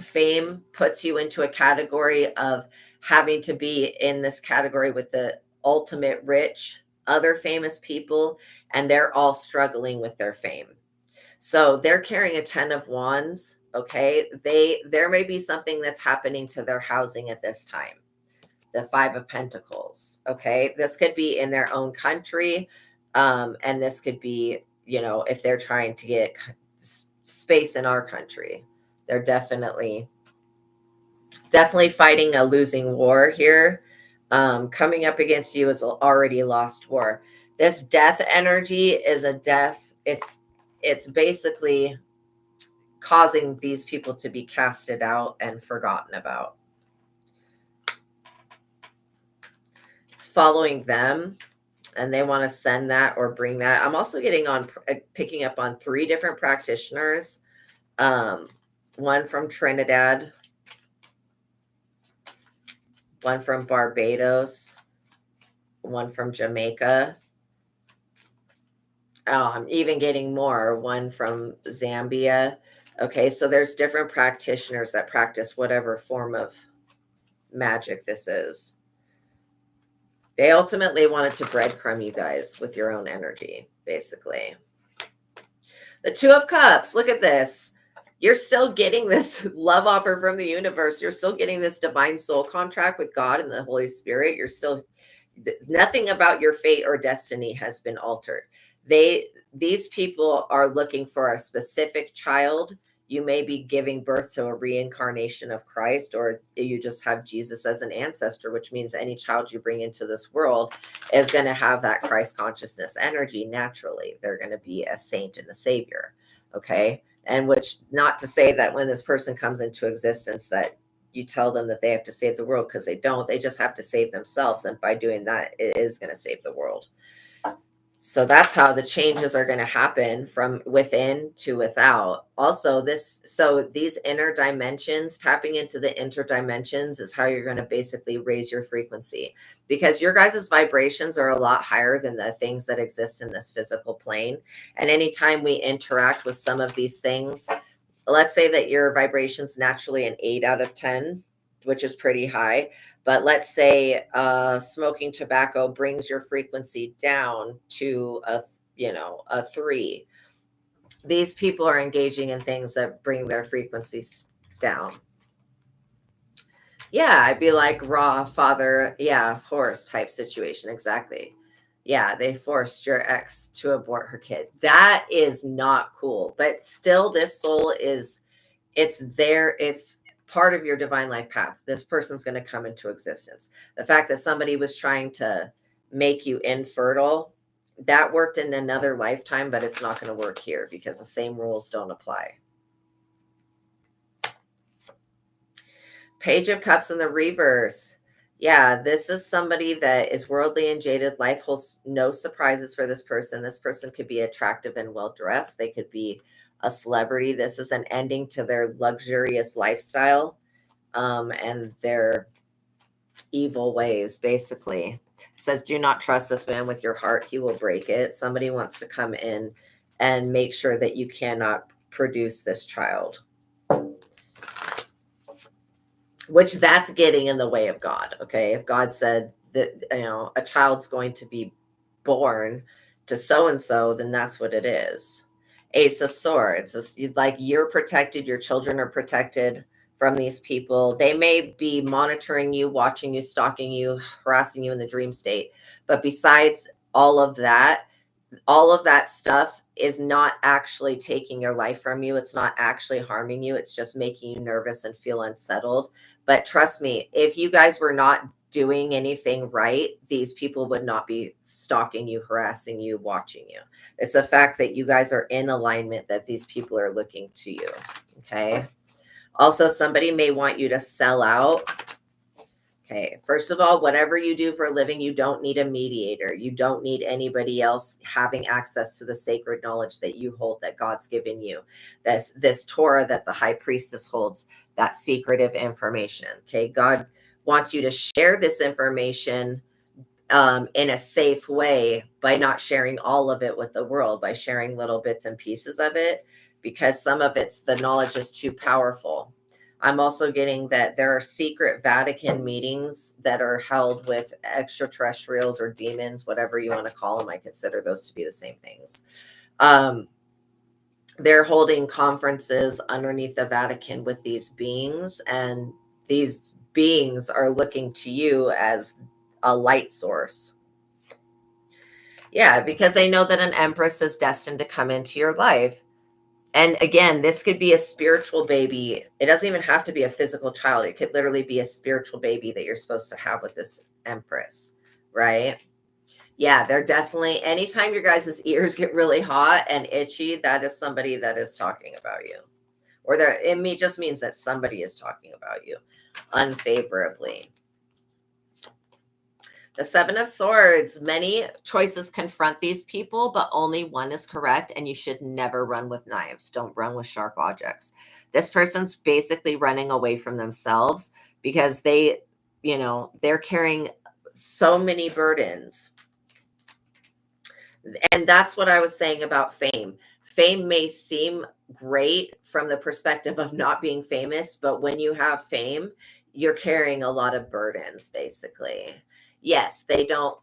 fame puts you into a category of having to be in this category with the ultimate rich, other famous people, and they're all struggling with their fame. So they're carrying a 10 of Wands. Okay. There may be something that's happening to their housing at this time. The 5 of Pentacles. Okay. This could be in their own country. And this could be, if they're trying to get space in our country. They're definitely fighting a losing war here. Coming up against you is already lost war. This death energy is a death. It's basically causing these people to be casted out and forgotten about. It's following them, and they want to send that or bring that. I'm also picking up on 3 different practitioners. One from Trinidad, one from Barbados, one from Jamaica. Oh, I'm even getting more. One from Zambia. Okay, so there's different practitioners that practice whatever form of magic this is. They ultimately wanted to breadcrumb you guys with your own energy, basically. The 2 of Cups. Look at this. You're still getting this love offer from the universe. You're still getting this divine soul contract with God and the Holy Spirit. You're still, nothing about your fate or destiny has been altered. These people are looking for a specific child. You may be giving birth to a reincarnation of Christ, or you just have Jesus as an ancestor, which means any child you bring into this world is going to have that Christ consciousness energy naturally. They're going to be a saint and a savior. Okay. And which, not to say that when this person comes into existence that you tell them that they have to save the world, because they don't. They just have to save themselves. And by doing that, it is going to save the world. So that's how the changes are going to happen from within to without. Also, these inner dimensions, tapping into the interdimensions, is how you're going to basically raise your frequency, because your guys' vibrations are a lot higher than the things that exist in this physical plane. And anytime we interact with some of these things, let's say that your vibration's naturally an 8 out of 10, which is pretty high. But let's say smoking tobacco brings your frequency down to a 3. These people are engaging in things that bring their frequencies down. Yeah, I'd be like raw father, horse type situation. Exactly. Yeah, they forced your ex to abort her kid. That is not cool. But still, this soul is it's part of your divine life path. This person's going to come into existence. The fact that somebody was trying to make you infertile, that worked in another lifetime, but it's not going to work here because the same rules don't apply. Page of Cups in the reverse. Yeah, this is somebody that is worldly and jaded. Life holds no surprises for this person. This person could be attractive and well-dressed. They could be a celebrity. This is an ending to their luxurious lifestyle and their evil ways, basically. It says, do not trust this man with your heart. He will break it. Somebody wants to come in and make sure that you cannot produce this child. Which that's getting in the way of God. Okay. If God said that, a child's going to be born to so-and-so, then that's what it is. Ace of Swords. It's like you're protected. Your children are protected from these people. They may be monitoring you, watching you, stalking you, harassing you in the dream state. But besides all of that stuff is not actually taking your life from you. It's not actually harming you. It's just making you nervous and feel unsettled. But trust me, if you guys were not doing anything right, these people would not be stalking you, harassing you, watching you. It's the fact that you guys are in alignment that these people are looking to you. Okay. Also, somebody may want you to sell out. Okay, first of all, whatever you do for a living, you don't need a mediator. You don't need anybody else having access to the sacred knowledge that you hold, that God's given you. This Torah that the high priestess holds, that secretive information. Okay, God wants you to share this information in a safe way by not sharing all of it with the world, by sharing little bits and pieces of it, because some of the knowledge is too powerful. I'm also getting that there are secret Vatican meetings that are held with extraterrestrials or demons, whatever you want to call them. I consider those to be the same things. They're holding conferences underneath the Vatican with these beings, and these beings are looking to you as a light source. Yeah, because they know that an empress is destined to come into your life. And again, this could be a spiritual baby. It doesn't even have to be a physical child. It could literally be a spiritual baby that you're supposed to have with this empress, right? Yeah, they're definitely, anytime your guys' ears get really hot and itchy, that is somebody that is talking about you. Or it just means that somebody is talking about you unfavorably. The Seven of Swords. Many choices confront these people, but only one is correct, and you should never run with knives. Don't run with sharp objects. This person's basically running away from themselves because they're carrying so many burdens. And that's what I was saying about fame. Fame may seem great from the perspective of not being famous, but when you have fame, you're carrying a lot of burdens, basically. Yes, they don't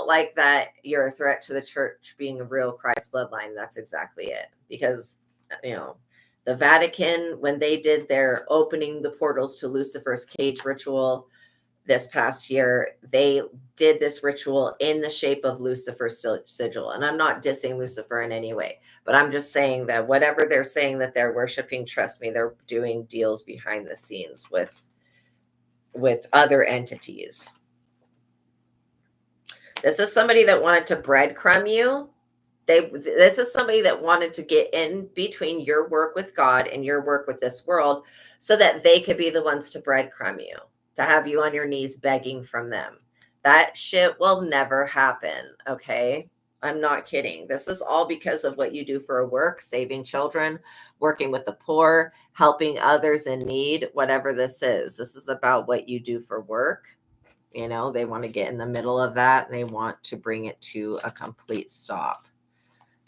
like that you're a threat to the church being a real Christ bloodline. That's exactly it. Because, the Vatican, when they did their opening the portals to Lucifer's cage ritual this past year, they did this ritual in the shape of Lucifer's sigil. And I'm not dissing Lucifer in any way, but I'm just saying that whatever they're saying that they're worshiping, trust me, they're doing deals behind the scenes with other entities. This is somebody that wanted to breadcrumb you. This is somebody that wanted to get in between your work with God and your work with this world so that they could be the ones to breadcrumb you, to have you on your knees begging from them. That shit will never happen, okay? I'm not kidding. This is all because of what you do for a work, saving children, working with the poor, helping others in need, whatever this is. This is about what you do for work. They want to get in the middle of that and they want to bring it to a complete stop.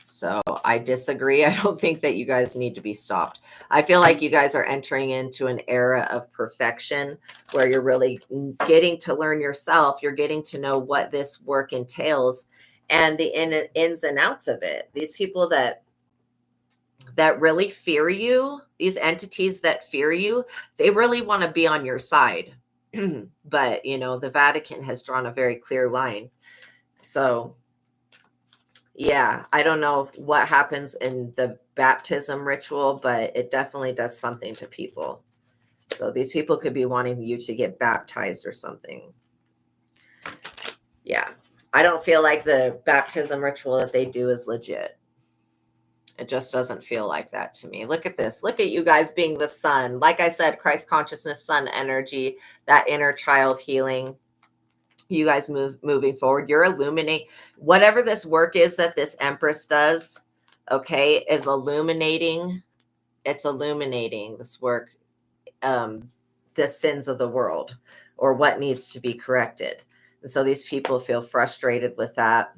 So I disagree. I don't think that you guys need to be stopped. I feel like you guys are entering into an era of perfection where you're really getting to learn yourself. You're getting to know what this work entails and the ins and outs of it. These people that really fear you, these entities that fear you, they really want to be on your side. But, the Vatican has drawn a very clear line. So Yeah, I don't know what happens in the baptism ritual, but it definitely does something to people. So these people could be wanting you to get baptized or something. Yeah. I don't feel like the baptism ritual that they do is legit. It just doesn't feel like that to me. Look at this. Look at you guys being the sun. Like I said, Christ consciousness, sun energy, that inner child healing. You guys moving forward. You're illuminating whatever this work is that this Empress does, okay, is illuminating. It's illuminating this work, the sins of the world or what needs to be corrected. And so these people feel frustrated with that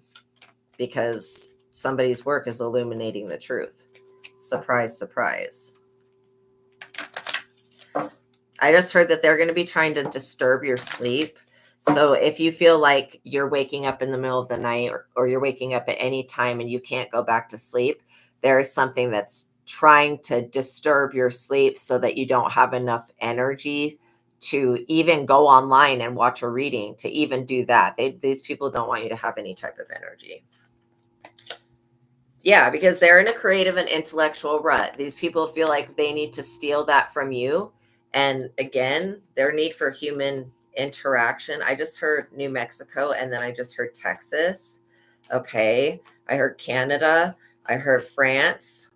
because somebody's work is illuminating the truth. Surprise, surprise. I just heard that they're going to be trying to disturb your sleep. So if you feel like you're waking up in the middle of the night or you're waking up at any time and you can't go back to sleep, there is something that's trying to disturb your sleep so that you don't have enough energy to even go online and watch a reading, to even do that. These people don't want you to have any type of energy. Yeah, because they're in a creative and intellectual rut. These people feel like they need to steal that from you. And again, their need for human interaction. I just heard New Mexico and then I just heard Texas. Okay. I heard Canada. I heard France.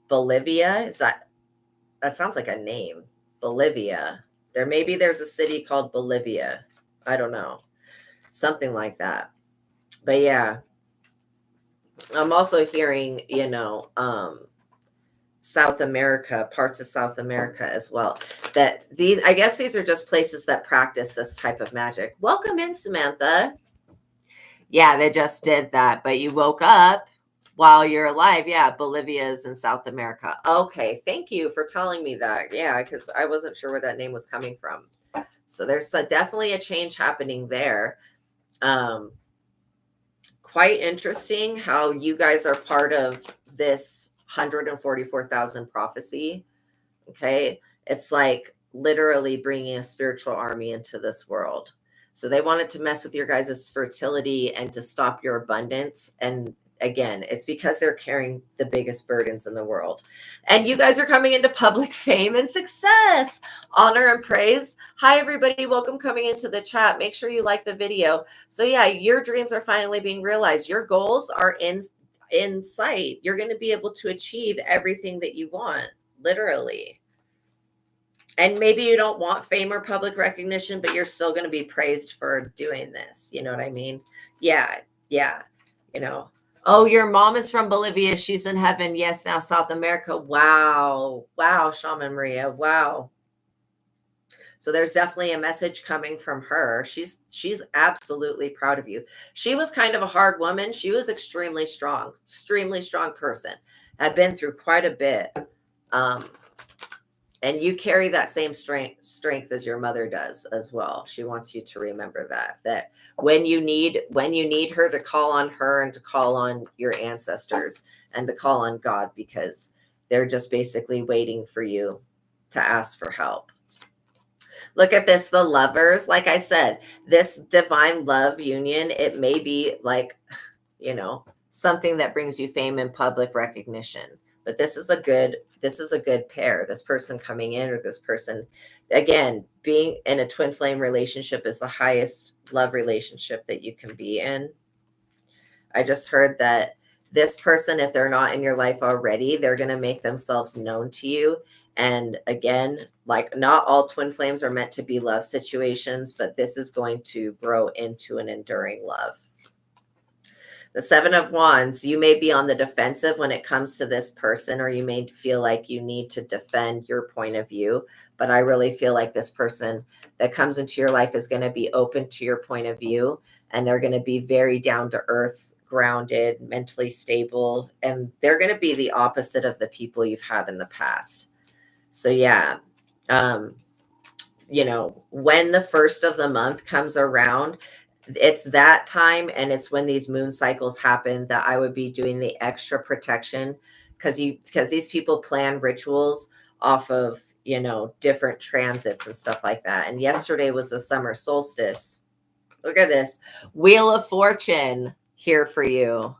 Bolivia. That sounds like a name. Bolivia. There's a city called Bolivia. I don't know. Something like that. But yeah, I'm also hearing, South America, parts of South America as well. I guess these are just places that practice this type of magic. Welcome in, Samantha. Yeah, they just did that, but you woke up while you're alive. Yeah, Bolivia is in South America. Okay, thank you for telling me that. Yeah, because I wasn't sure where that name was coming from. So there's definitely a change happening there. Quite interesting how you guys are part of this 144,000 prophecy. Okay. It's like literally bringing a spiritual army into this world. So they wanted to mess with your guys' fertility and to stop your abundance. And again, it's because they're carrying the biggest burdens in the world. And you guys are coming into public fame and success, honor and praise. Hi, everybody. Welcome coming into the chat. Make sure you like the video. So yeah, your dreams are finally being realized. Your goals are in sight. You're going to be able to achieve everything that you want, literally. And maybe you don't want fame or public recognition, but you're still going to be praised for doing this. You know what I mean? Yeah. Yeah. Oh, your mom is from Bolivia. She's in heaven. Yes. Now South America. Wow. Wow. Shaman Maria. Wow. So there's definitely a message coming from her. She's absolutely proud of you. She was kind of a hard woman. She was extremely strong person. Had been through quite a bit. And you carry that same strength as your mother does as well. She wants you to remember that when you need her, to call on her and to call on your ancestors and to call on God, because they're just basically waiting for you to ask for help. Look at this, the lovers. Like I said, this divine love union, it may be like, something that brings you fame and public recognition. But this is a good pair. This person coming in, or this person, again, being in a twin flame relationship is the highest love relationship that you can be in. I just heard that this person, if they're not in your life already, they're going to make themselves known to you. And again, like, not all twin flames are meant to be love situations, but this is going to grow into an enduring love. The Seven of Wands, you may be on the defensive when it comes to this person, or you may feel like you need to defend your point of view. But I really feel like this person that comes into your life is going to be open to your point of view, and they're going to be very down to earth, grounded, mentally stable, and they're going to be the opposite of the people you've had in the past. So yeah, when the first of the month comes around, it's that time, and it's when these moon cycles happen that I would be doing the extra protection, because these people plan rituals off of different transits and stuff like that. And yesterday was the summer solstice. Look at this Wheel of Fortune here for you.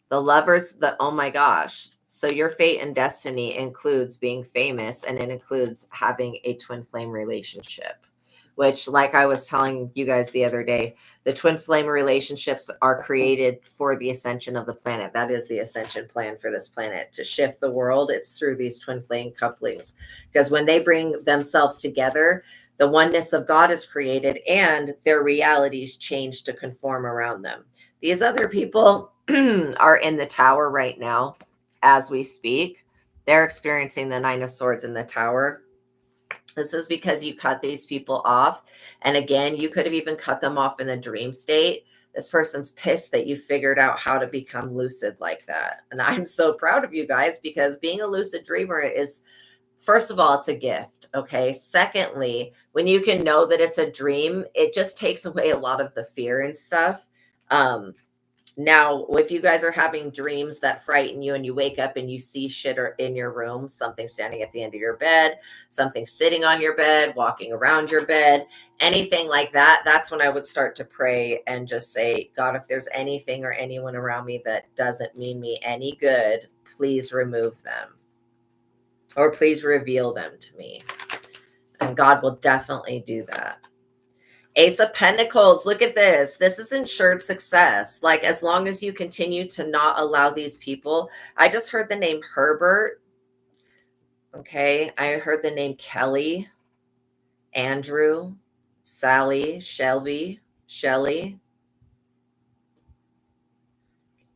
The lovers, oh my gosh. So your fate and destiny includes being famous, and it includes having a twin flame relationship, which, like I was telling you guys the other day, the twin flame relationships are created for the ascension of the planet. That is the ascension plan for this planet, to shift the world. It's through these twin flame couplings, because when they bring themselves together, the oneness of God is created and their realities change to conform around them. These other people are in the tower right now as we speak. They're experiencing the Nine of Swords in the tower. This is because you cut these people off. And again, you could have even cut them off in the dream state. This person's pissed that you figured out how to become lucid like that. And I'm so proud of you guys, because being a lucid dreamer is, first of all, it's a gift. Okay. Secondly, when you can know that it's a dream, it just takes away a lot of the fear and stuff. Now, if you guys are having dreams that frighten you and you wake up and you see shit in your room, something standing at the end of your bed, something sitting on your bed, walking around your bed, anything like that, that's when I would start to pray and just say, God, if there's anything or anyone around me that doesn't mean me any good, please remove them, or please reveal them to me. And God will definitely do that. Ace of Pentacles, look at this. This is ensured success. Like, as long as you continue to not allow these people. I just heard the name Herbert. Okay. I heard the name Kelly, Andrew, Sally, Shelby, Shelly,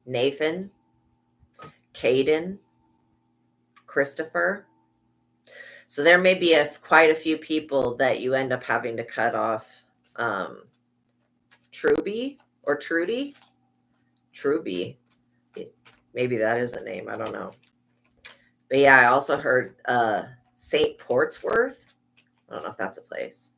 Nathan, Caden, Christopher. So there may be quite a few people that you end up having to cut off. Truby or Trudy? Truby. Maybe that is a name. I don't know. But yeah, I also heard St. Portsworth. I don't know if that's a place.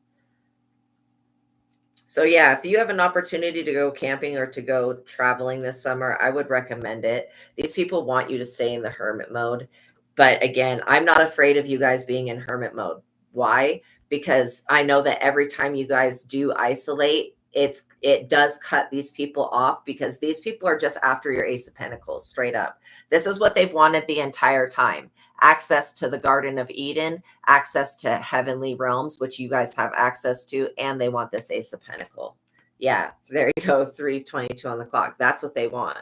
So yeah, if you have an opportunity to go camping or to go traveling this summer, I would recommend it. These people want you to stay in the hermit mode. But again, I'm not afraid of you guys being in hermit mode. Why? Because I know that every time you guys do isolate, it does cut these people off, because these people are just after your Ace of Pentacles, straight up. This is what they've wanted the entire time. Access to the Garden of Eden, access to heavenly realms, which you guys have access to, and they want this Ace of Pentacle. Yeah, there you go, 3:22 on the clock. That's what they want.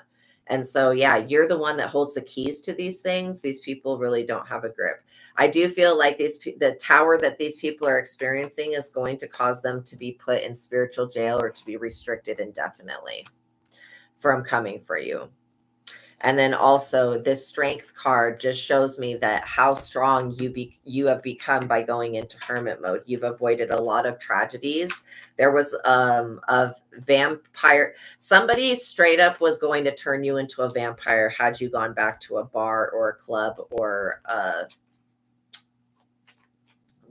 And so, yeah, you're the one that holds the keys to these things. These people really don't have a grip. I do feel like the tower that these people are experiencing is going to cause them to be put in spiritual jail or to be restricted indefinitely from coming for you. And then also this Strength card just shows me that how strong you have become by going into hermit mode. You've avoided a lot of tragedies. There was a vampire. Somebody straight up was going to turn you into a vampire had you gone back to a bar or a club or a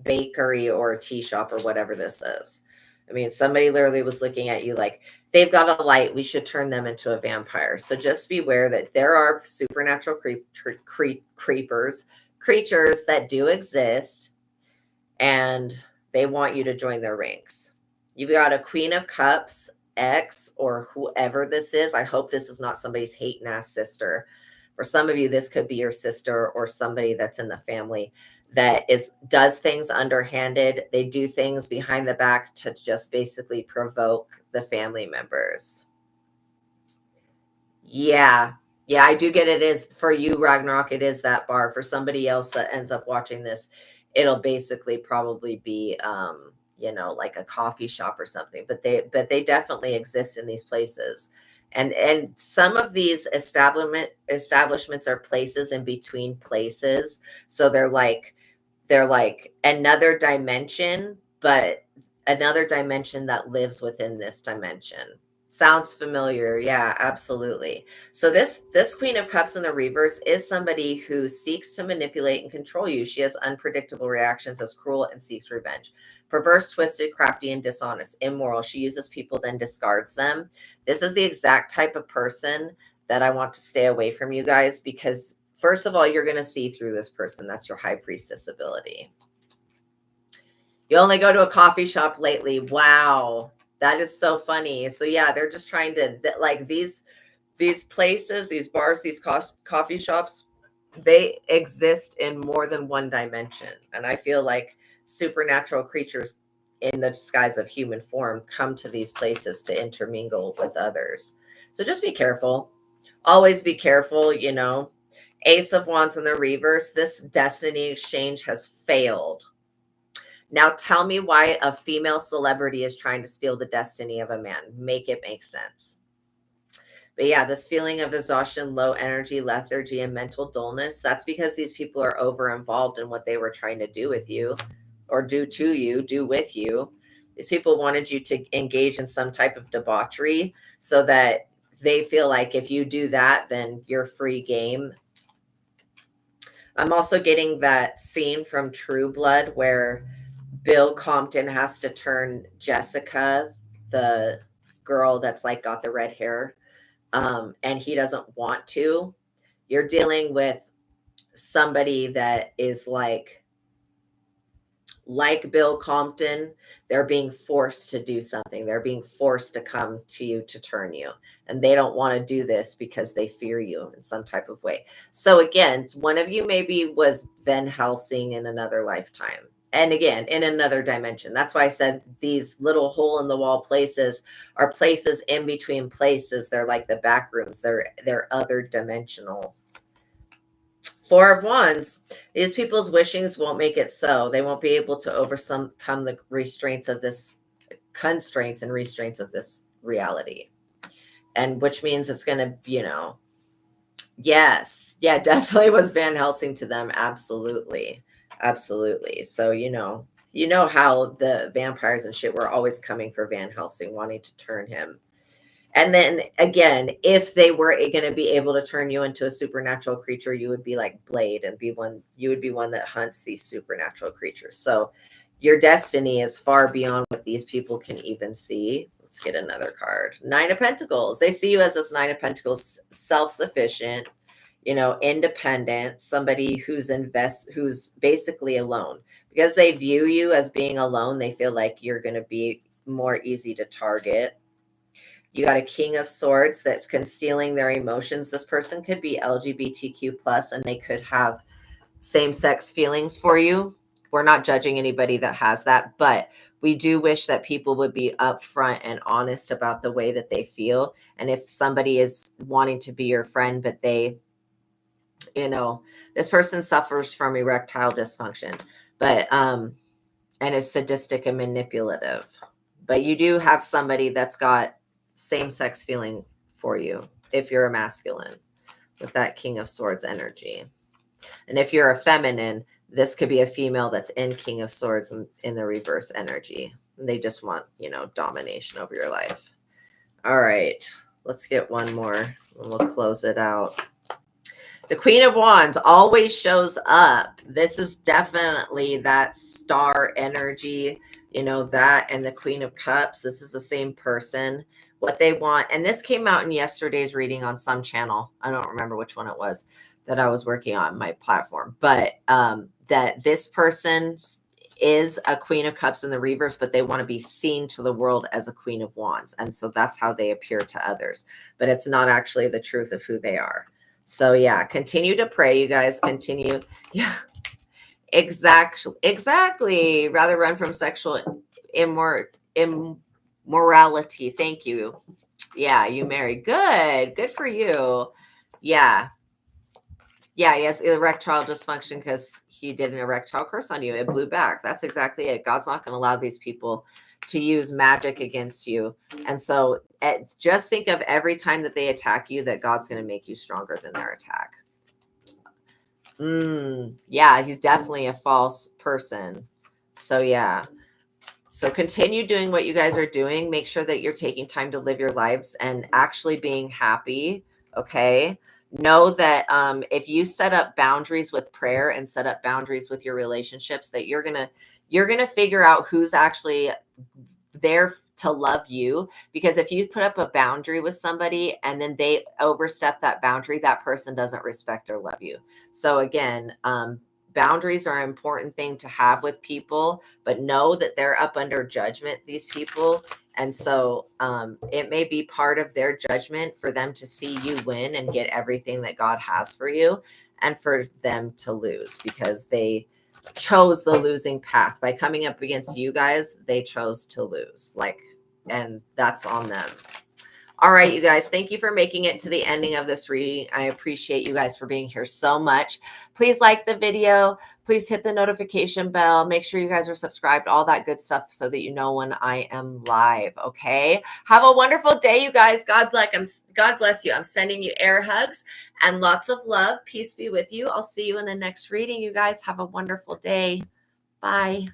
bakery or a tea shop or whatever this is. I mean, somebody literally was looking at you like, they've got a light, we should turn them into a vampire. So just beware that there are supernatural creatures that do exist, and they want you to join their ranks. You've got a Queen of Cups, ex, or whoever this is. I hope this is not somebody's hating ass sister. For some of you, this could be your sister or somebody that's in the family that does things underhanded. They do things behind the back to just basically provoke the family members. Yeah, I do get it. Is for you, Ragnarok, it is that bar. For somebody else that ends up watching this, it'll basically probably be like a coffee shop or something. But they definitely exist in these places. And some of these establishments are places in between places. So they're like another dimension, but another dimension that lives within this dimension. Sounds familiar. Yeah, absolutely. So this Queen of Cups in the reverse is somebody who seeks to manipulate and control you. She has unpredictable reactions, is cruel, and seeks revenge. Perverse, twisted, crafty, and dishonest, immoral. She uses people, then discards them. This is the exact type of person that I want to stay away from, you guys, because first of all, you're going to see through this person. That's your High Priestess ability. You only go to a coffee shop lately. Wow. That is so funny. So yeah, they're just trying to, like, these these places, these bars, these coffee shops, they exist in more than one dimension. And I feel like supernatural creatures in the disguise of human form come to these places to intermingle with others. So just be careful. Always be careful, you know. Ace of Wands in the reverse. This destiny exchange has failed. Now tell me why a female celebrity is trying to steal the destiny of a man. Make it make sense. But yeah, this feeling of exhaustion, low energy, lethargy, and mental dullness, that's because these people are over involved in what they were trying to do with you, or do to you, do with you. These people wanted you to engage in some type of debauchery so that they feel like if you do that, then you're free game. I'm also getting that scene from True Blood where Bill Compton has to turn Jessica, the girl that's like got the red hair, and he doesn't want to. You're dealing with somebody that is like Bill Compton. They're being forced to do something. They're being forced to come to you to turn you. And they don't want to do this because they fear you in some type of way. So again, one of you maybe was Van Helsing in another lifetime. And again, in another dimension. That's why I said these little hole in the wall places are places in between places. They're like the back rooms. They're other dimensional. Four of Wands. These people's wishings won't make it so. They won't be able to overcome the restraints of this constraints and restraints of this reality. And which means it's going to, you know, yes. Yeah, definitely was Van Helsing to them. Absolutely. Absolutely. So, you know how the vampires and shit were always coming for Van Helsing, wanting to turn him. And then again, if they were going to be able to turn you into a supernatural creature, you would be like Blade and you would be one that hunts these supernatural creatures. So your destiny is far beyond what these people can even see. Let's get another card. Nine of Pentacles. They see you as this Nine of Pentacles, self-sufficient, you know, independent, somebody who's basically alone. Because they view you as being alone, they feel like you're going to be more easy to target. You got a King of Swords that's concealing their emotions. This person could be LGBTQ plus, and they could have same-sex feelings for you. We're not judging anybody that has that, but we do wish that people would be upfront and honest about the way that they feel. And if somebody is wanting to be your friend, but they, you know, this person suffers from erectile dysfunction, but and is sadistic and manipulative. But you do have somebody that's got same-sex feeling for you if you're a masculine with that King of Swords energy. And if you're a feminine, this could be a female that's in King of Swords in the reverse energy. They just want, you know, domination over your life. All right, let's get one more and we'll close it out. The Queen of Wands always shows up. This is definitely that star energy, you know, that and the Queen of Cups. This is the same person. What they want, and this came out in yesterday's reading on some channel. I don't remember which one it was that I was working on my platform, but that this person is a Queen of Cups in the reverse, but they want to be seen to the world as a Queen of Wands. And so that's how they appear to others, but it's not actually the truth of who they are. So yeah, continue to pray, you guys. Continue. Yeah, exactly. Rather run from sexual immorality. Thank you. Yeah, you married. Good for you. Yeah. Yes, erectile dysfunction because he did an erectile curse on you. It blew back. That's exactly it. God's not going to allow these people to use magic against you. And so just think of every time that they attack you that God's going to make you stronger than their attack. Yeah, he's definitely a false person. So yeah. So continue doing what you guys are doing. Make sure that you're taking time to live your lives and actually being happy. Okay. Know that if you set up boundaries with prayer and set up boundaries with your relationships, that you're gonna figure out who's actually there to love you. Because if you put up a boundary with somebody and then they overstep that boundary, that person doesn't respect or love you. So again, boundaries are an important thing to have with people, but know that they're up under judgment, these people, And so it may be part of their judgment for them to see you win and get everything that God has for you, and for them to lose because they chose the losing path. By coming up against you guys, they chose to lose. And that's on them. All right, you guys, thank you for making it to the ending of this reading. I appreciate you guys for being here so much. Please like the video. Please hit the notification bell. Make sure you guys are subscribed, all that good stuff, so that you know when I am live, okay? Have a wonderful day, you guys. God bless you. I'm sending you air hugs and lots of love. Peace be with you. I'll see you in the next reading, you guys. Have a wonderful day. Bye.